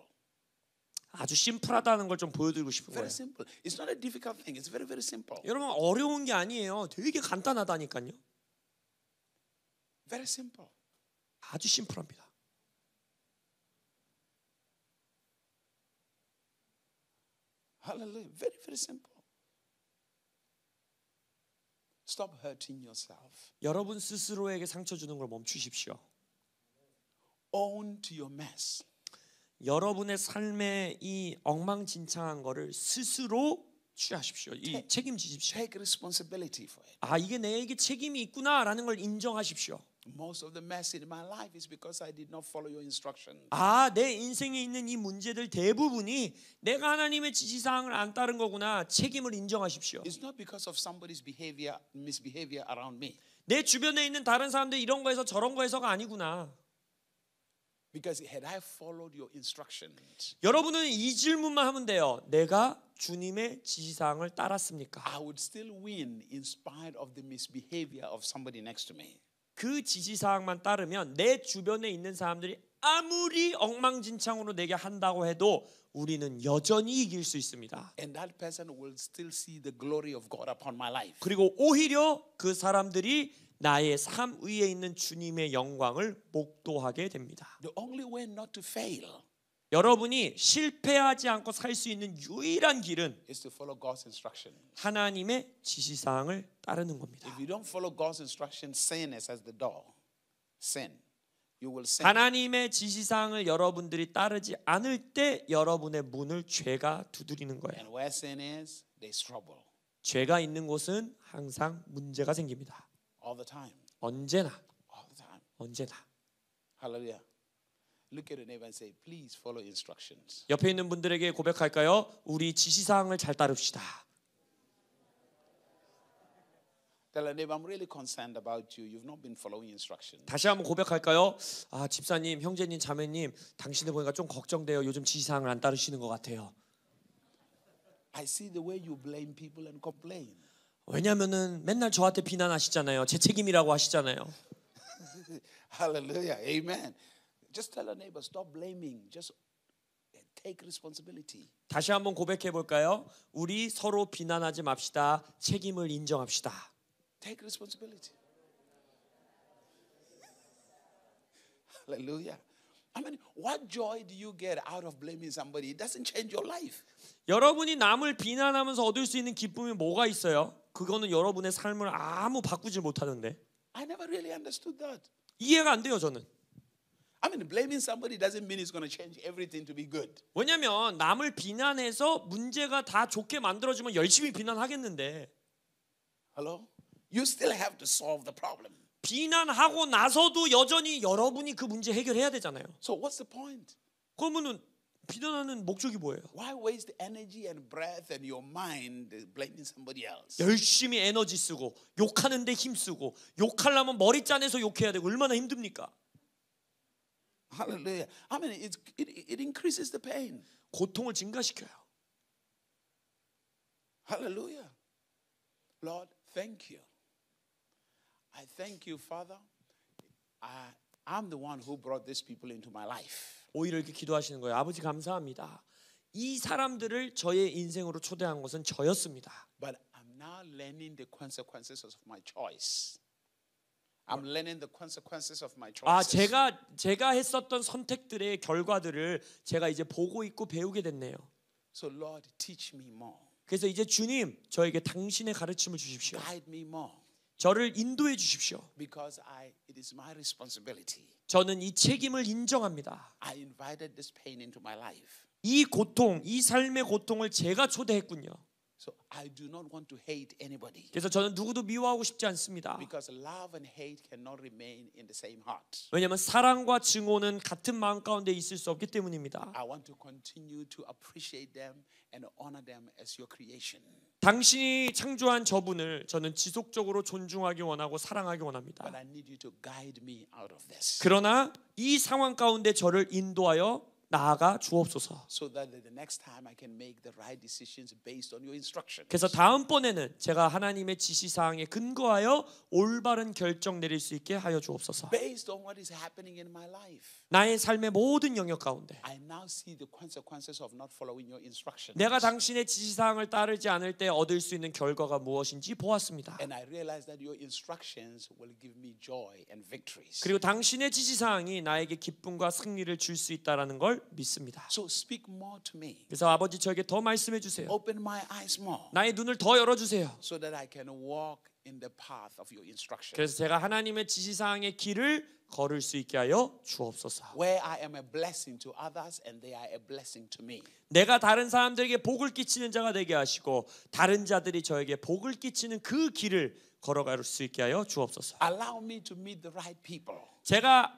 아주 심플하다는 걸 좀 보여드리고 싶은 거예요. Very simple. It's not a difficult thing. It's very, very simple. 여러분 어려운 게 아니에요. 되게 간단하다니까요. Very simple. 아주 심플합니다. Hallelujah. Very, very simple. Stop hurting yourself. 여러분 스스로에게 상처 주는 걸 멈추십시오. Own to your mess. 여러분의 삶의 이 엉망진창한 거를 스스로 취하십시오. 이 책임지십시오. Take responsibility for it. 아, 이게 내게 책임이 있구나라는 걸 인정하십시오. Most of the mess in my life is because I did not follow your instructions. 아, 내 인생에 있는 이 문제들 대부분이 내가 하나님의 지시사항을 안 따른 거구나. 책임을 인정하십시오. It's not because of somebody's misbehavior around me. 내 주변에 있는 다른 사람들 이런 거에서 저런 거에서가 아니구나. Because had I followed your instructions, 여러분은 이 질문만 하면 돼요. 내가 주님의 지시사항을 따랐습니까? I would still win in spite of the misbehavior of somebody next to me. 그 지시사항만 따르면 내 주변에 있는 사람들이 아무리 엉망진창으로 내게 한다고 해도 우리는 여전히 이길 수 있습니다. And that person will still see the glory of God upon my life. 그리고 오히려 그 사람들이 나의 삶 위에 있는 주님의 영광을 목도하게 됩니다. The only way not to fail 여러분이 실패하지 않고 살 수 있는 유일한 길은 is to follow God's instruction. 하나님의 지시사항을 따르는 겁니다. If you don't follow God's instruction, sin is as the door. Sin. You will sin. 하나님의 지시사항을 여러분들이 따르지 않을 때 여러분의 문을 죄가 두드리는 거예요. And where sin is, there's trouble. 죄가 있는 곳은 항상 문제가 생깁니다. All the time. 언제나 All the time. 언제나. Hallelujah. Look at your neighbor and say, please follow instructions. 옆에 있는 분들에게 고백할까요? 우리 지시사항을 잘 따릅시다. Tell your neighbor, I'm really concerned about you. You've not been following instructions. 다시 한번 고백할까요? 아, 집사님, 형제님, 자매님, 당신을 보니까 좀 걱정돼요. 요즘 지시사항을 안 따르시는 것 같아요. I see the way you blame people and complain. 왜냐면은 맨날 저한테 비난하시잖아요. 제 책임이라고 하시잖아요. Hallelujah. Amen. Just tell your neighbor, stop blaming. Just take responsibility. 다시 한번 고백해 볼까요? 우리 서로 비난하지 맙시다. 책임을 인정합시다. Take responsibility. Hallelujah. I mean, what joy do you get out of blaming somebody? It doesn't change your life. 여러분이 남을 비난하면서 얻을 수 있는 기쁨이 뭐가 있어요? 그거는 여러분의 삶을 아무 바꾸지 못하는데. I never really understood that. 이해가 안 돼요, 저는. I mean, blaming somebody doesn't mean it's going to change everything to be good. 왜냐면 남을 비난해서 문제가 다 좋게 만들어지면 열심히 비난하겠는데 Hello? You still have to solve the problem. 비난하고 나서도 여전히 여러분이 그 문제 해결해야 되잖아요. So what's the point? 그러면은 비난하는 목적이 뭐예요? Why waste energy and breath and your mind blaming somebody else? 열심히 에너지 쓰고 욕하는데 힘 쓰고 욕하려면 머리 짜내서 욕해야 되고 얼마나 힘듭니까? Hallelujah. I mean, it increases the pain. 고통을 증가시켜요. Hallelujah. Lord, thank you. I thank you, Father. I'm the one who brought these people into my life. 오히려 이렇게 기도하시는 거예요. 아버지 감사합니다. 이 사람들을 저의 인생으로 초대한 것은 저였습니다. But I'm now learning the consequences of my choice. I'm learning the consequences of my 아, choices. 제가 했었던 선택들의 결과들을 제가 이제 보고 있고 배우게 됐네요. So Lord, teach me more. 그래서 이제 주님, 저에게 당신의 가르침을 주십시오. Guide me more. 저를 인도해 주십시오. Because it is my responsibility. 저는 이 책임을 인정합니다. I invited this pain into my life. 이 고통, 이 삶의 고통을 제가 초대했군요. So I do not want to hate anybody. 그래서 저는 누구도 미워하고 싶지 않습니다. Because love and hate cannot remain in the same heart. 왜냐하면 사랑과 증오는 같은 마음 가운데 있을 수 없기 때문입니다. I want to continue to appreciate them and honor them as your creation. 당신이 창조한 저분을 저는 지속적으로 존중하기 원하고 사랑하기 원합니다. But I need you to guide me out of this. 그러나 이 상황 가운데 저를 인도하여 나아가 주옵소서. So that the next time I can make the right decisions based on your instructions. 그래서 다음번에는 제가 하나님의 지시사항에 근거하여 올바른 결정 내릴 수 있게 하여 주옵소서. Based on what is happening in my life. 나의 삶의 모든 영역 가운데 I now see the consequences of not following your instructions. 내가 당신의 지시사항을 따르지 않을 때 얻을 수 있는 결과가 무엇인지 보았습니다. And I realize that your instructions will give me joy and victories. 그리고 당신의 지시사항이 나에게 기쁨과 승리를 줄 수 있다라는 걸 믿습니다. So speak more to me. 그래서 아버지 저에게 더 말씀해 주세요. Open my eyes more. 나의 눈을 더 열어주세요. So that I can walk in the path of your instruction. 그래서 제가 하나님의 지시사항의 길을 걸을 수 있게 하여 주옵소서. Where I am a blessing to others and they are a blessing to me. 내가 다른 사람들에게 복을 끼치는 자가 되게 하시고 다른 자들이 저에게 복을 끼치는 그 길을 걸어갈 수 있게 하여 주옵소서. Allow me to meet the right people. 제가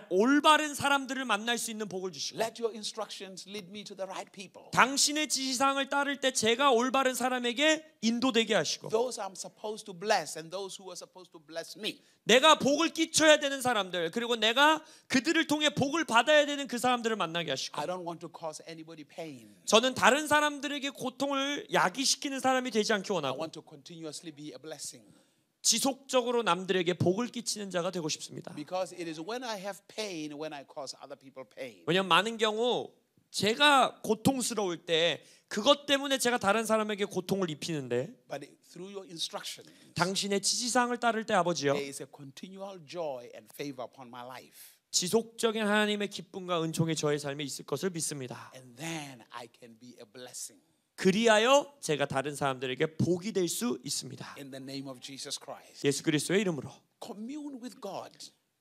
올바른 사람들을 만날 수 있는 복을 주시고 let your instructions lead me to the right people. 당신의 지시사항을 따를 때 제가 올바른 사람에게 인도되게 하시고 Those I'm supposed to bless and those who are supposed to bless me. 내가 복을 끼쳐야 되는 사람들 그리고 내가 그들을 통해 복을 받아야 되는 그 사람들을 만나게 하시고 I don't want to cause anybody pain. 저는 다른 사람들에게 고통을 야기시키는 사람이 되지 않기 I 원하고 want to continuously be a blessing. 지속적으로 남들에게 복을 끼치는 자가 되고 싶습니다. Because it is when I have pain when I cause other people pain. 왜냐하면 많은 경우 제가 고통스러울 때 그것 때문에 제가 다른 사람에게 고통을 입히는데 But through your instruction, 당신의 지시사항을 따를 때 아버지요 there is a continual joy and favor upon my life. 지속적인 하나님의 기쁨과 은총이 저의 삶에 있을 것을 믿습니다. And then I can be a blessing. 그리하여 제가 다른 사람들에게 복이 될 수 있습니다. In the name of Jesus Christ. 예수 그리스도의 이름으로 Commune with God.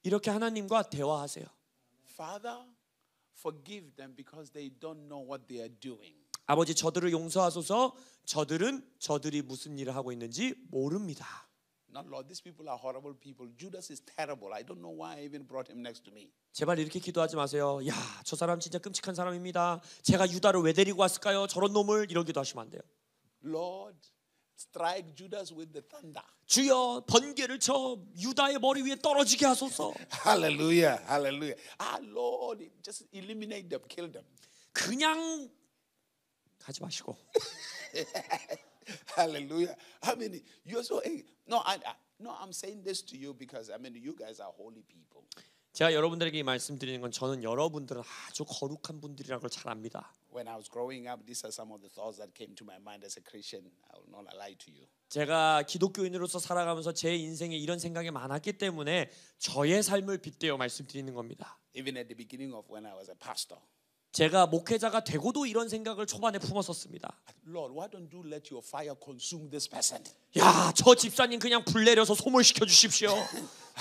이렇게 하나님과 대화하세요. Father, forgive them because they don't know what they are doing. 아버지 저들을 용서하소서. 저들은 저들이 무슨 일을 하고 있는지 모릅니다. Not Lord, these people are horrible people. Judas is terrible. I don't know why I even brought him next to me. 제발 이렇게 기도하지 마세요. 야, 저 사람 진짜 끔찍한 사람입니다. 제가 유다를 왜 데리고 왔을까요? 저런 놈을 이런 기도하시면 안 돼요. Lord, strike Judas with the thunder. 주여 번개를 쳐 유다의 머리 위에 떨어지게 하소서. Hallelujah, hallelujah. Ah, Lord, just eliminate them, kill them. 그냥 하지 마시고. Hallelujah. I mean, you're so no. I'm saying this to you because I mean, you guys are holy people. 제가 여러분들에게 이 말씀드리는 건 저는 여러분들은 아주 거룩한 분들이라는 걸 잘 압니다. When I was growing up, these are some of the thoughts that came to my mind as a Christian. I will not lie to you. 제가 기독교인으로서 살아가면서 제 인생에 이런 생각이 많았기 때문에 저의 삶을 빗대어 말씀드리는 겁니다. Even at the beginning of when I was a pastor. 제가 목회자가 되고도 이런 생각을 초반에 품었었습니다. Lord, why don't you let your fire consume this person? 야, 저 집사님 그냥 불 내려서 소멸시켜 주십시오.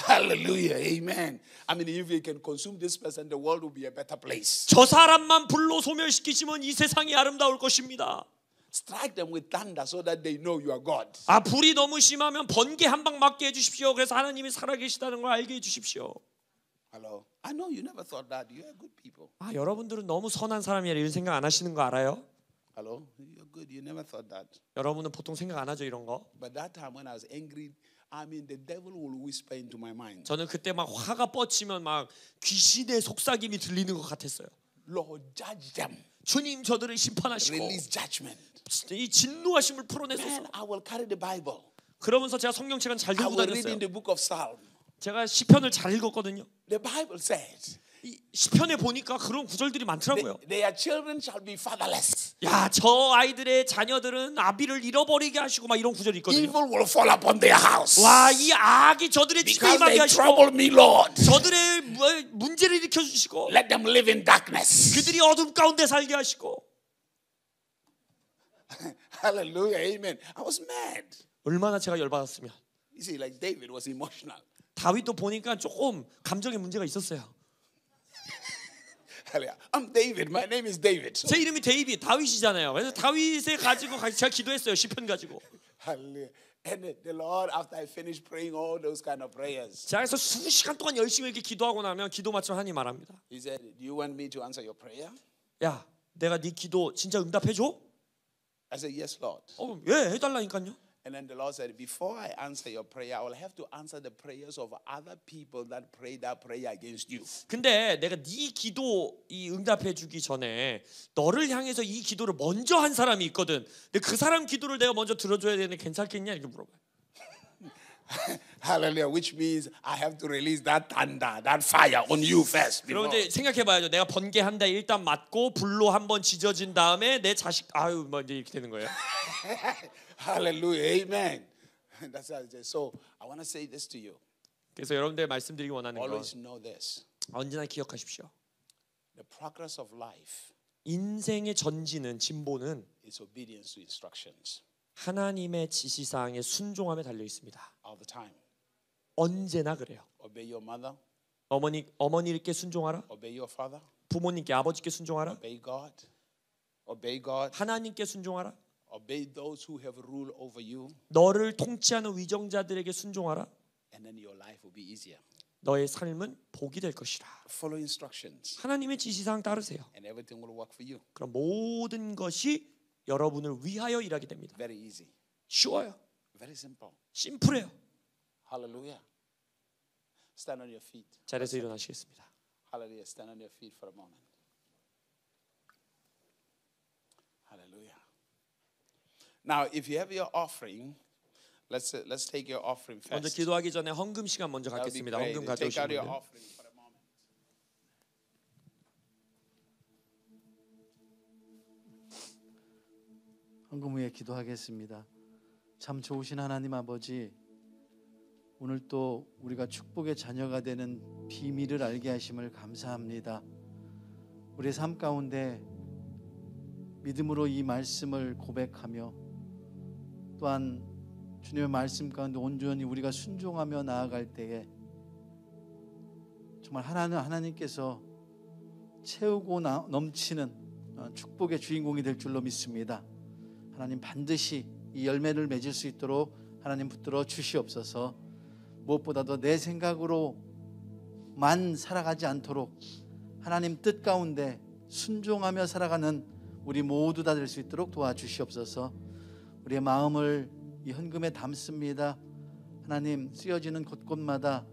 Hallelujah, amen. I mean, if you can consume this person, the world will be a better place. 저 사람만 불로 소멸시키시면 이 세상이 아름다울 것입니다. Strike them with thunder so that they know you are God. 아, 불이 너무 심하면 번개 한 방 맞게 해주십시오. 그래서 하나님이 살아계시다는 걸 알게 해주십시오. Hello. I know you never thought that. You are good people. 아, 여러분들은 너무 선한 사람이라 이런 생각 안 하시는 거 알아요? Hello. You're good. You never thought that. 여러분은 보통 생각 안 하죠 이런 거. But that time when I was angry, I mean, the devil will whisper into my mind. 저는 그때 막 화가 뻗치면 막 귀신의 속삭임이 들리는 것 같았어요. Lord, judge them. 주님 저들을 심판하시고 Release judgment. 이 진노하심을 풀어내소서. Man, I will carry the Bible. 그러면서 제가 성경책은 잘 I 들고 will read 다녔어요. in the book of Psalm. 제가 시편을 잘 읽었거든요. The Bible says, 이 시편에 보니까 그런 구절들이 많더라고요. their children shall be fatherless. 야, 저 아이들의 자녀들은 아비를 잃어버리게 하시고 막 이런 구절이 있거든요. Evil will fall upon their house. 와, 이 악이 저들의 집에 Because 임하게 they 하시고 trouble me, Lord. 저들의 문제를 일으켜 주시고 Let them live in darkness. 그들이 어둠 가운데 살게 하시고. Hallelujah, amen. I was mad. 얼마나 제가 열받았으면. You see, like David was emotional. 다윗도 보니까 조금 감정의 문제가 있었어요. Hallelujah. I'm David. My name is David. So, 제 이름이 데이빗, 다윗이잖아요. 그래서 다윗을 가지고 제가 기도했어요. 시편 가지고. hallelujah. And the Lord, after I finished praying all those kind of prayers, 자, 그래서 수시간 동안 열심히 이렇게 기도하고 나면 기도 마치면 하나님 말합니다. He said, "Do you want me to answer your prayer?" 야, 내가 네 기도 진짜 응답해 줘? I said, "Yes, Lord." 예, 해달라니까요. And then the Lord said, "Before I answer your prayer, I will have to answer the prayers of other people that prayed that prayer against you." 근데 내가 네 기도 이 응답해 주기 전에 너를 향해서 이 기도를 먼저 한 사람이 있거든. 근데 그 사람 기도를 내가 먼저 들어줘야 되는데 괜찮겠냐 이렇게 물어봐요. Hallelujah, which means I have to release that thunder, that fire on you first. 그럼 before. 이제 생각해봐야죠. 내가 번개 한 대 일단 맞고 불로 한번 지져진 다음에 내 자식 아유 뭐 이제 이렇게 되는 거예요. Hallelujah, amen. That's how it is. So I want to say this to you. 그래서 여러분들 말씀드리기 원하는 건 Always know this: 언제나 기억하십시오. the progress of life 인생의 전진은 진보는 is obedience to instructions 하나님의 지시사항에 순종함에 달려 있습니다. all the time. 언제나 그래요. Obey your mother, 어머니께 순종하라. obey your father, 부모님께 아버지께 순종하라. obey God, obey God, 하나님께 순종하라. obey those who have rule over you, 너를 통치하는 위정자들에게 순종하라. and then your life will be easier. 너의 삶은 복이 될 것이라. Follow instructions, 하나님의 지시사항 따르세요. and everything will work for you. 그럼 모든 것이 여러분을 위하여 일하게 됩니다. Very easy, 쉬워요. very simple. 심플해요. Hallelujah. Stand on your feet. 자리에서 일어나시겠습니다. Hallelujah. Stand on your feet for a moment. Hallelujah. Now, if you have your offering, let's take your offering 먼저 first. 기도하기 전에 헌금 시간 먼저 That would be 갖겠습니다. great. 헌금 Take 가져오신 out your 분들. offering for a moment. 헌금 후에 기도하겠습니다. 참 좋으신 하나님 아버지, 오늘 또 우리가 축복의 자녀가 되는 비밀을 알게 하심을 감사합니다. 우리의 삶 가운데 믿음으로 이 말씀을 고백하며 또한 주님의 말씀 가운데 온전히 우리가 순종하며 나아갈 때에 정말 하나님께서 채우고 넘치는 축복의 주인공이 될 줄로 믿습니다. 하나님 반드시 이 열매를 맺을 수 있도록 하나님 붙들어 주시옵소서. 무엇보다도 내 생각으로만 살아가지 않도록 하나님 뜻 가운데 순종하며 살아가는 우리 모두 다 될 수 있도록 도와주시옵소서. 우리의 마음을 이 헌금에 담습니다. 하나님 쓰여지는 곳곳마다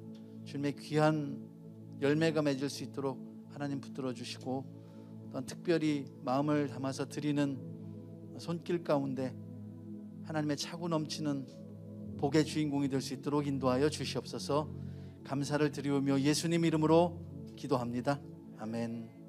주님의 귀한 열매가 맺을 수 있도록 하나님 붙들어 주시고, 또한 특별히 마음을 담아서 드리는 손길 가운데 하나님의 차고 넘치는 복의 주인공이 될 수 있도록 인도하여 주시옵소서. 감사를 드리오며 예수님 이름으로 기도합니다. 아멘.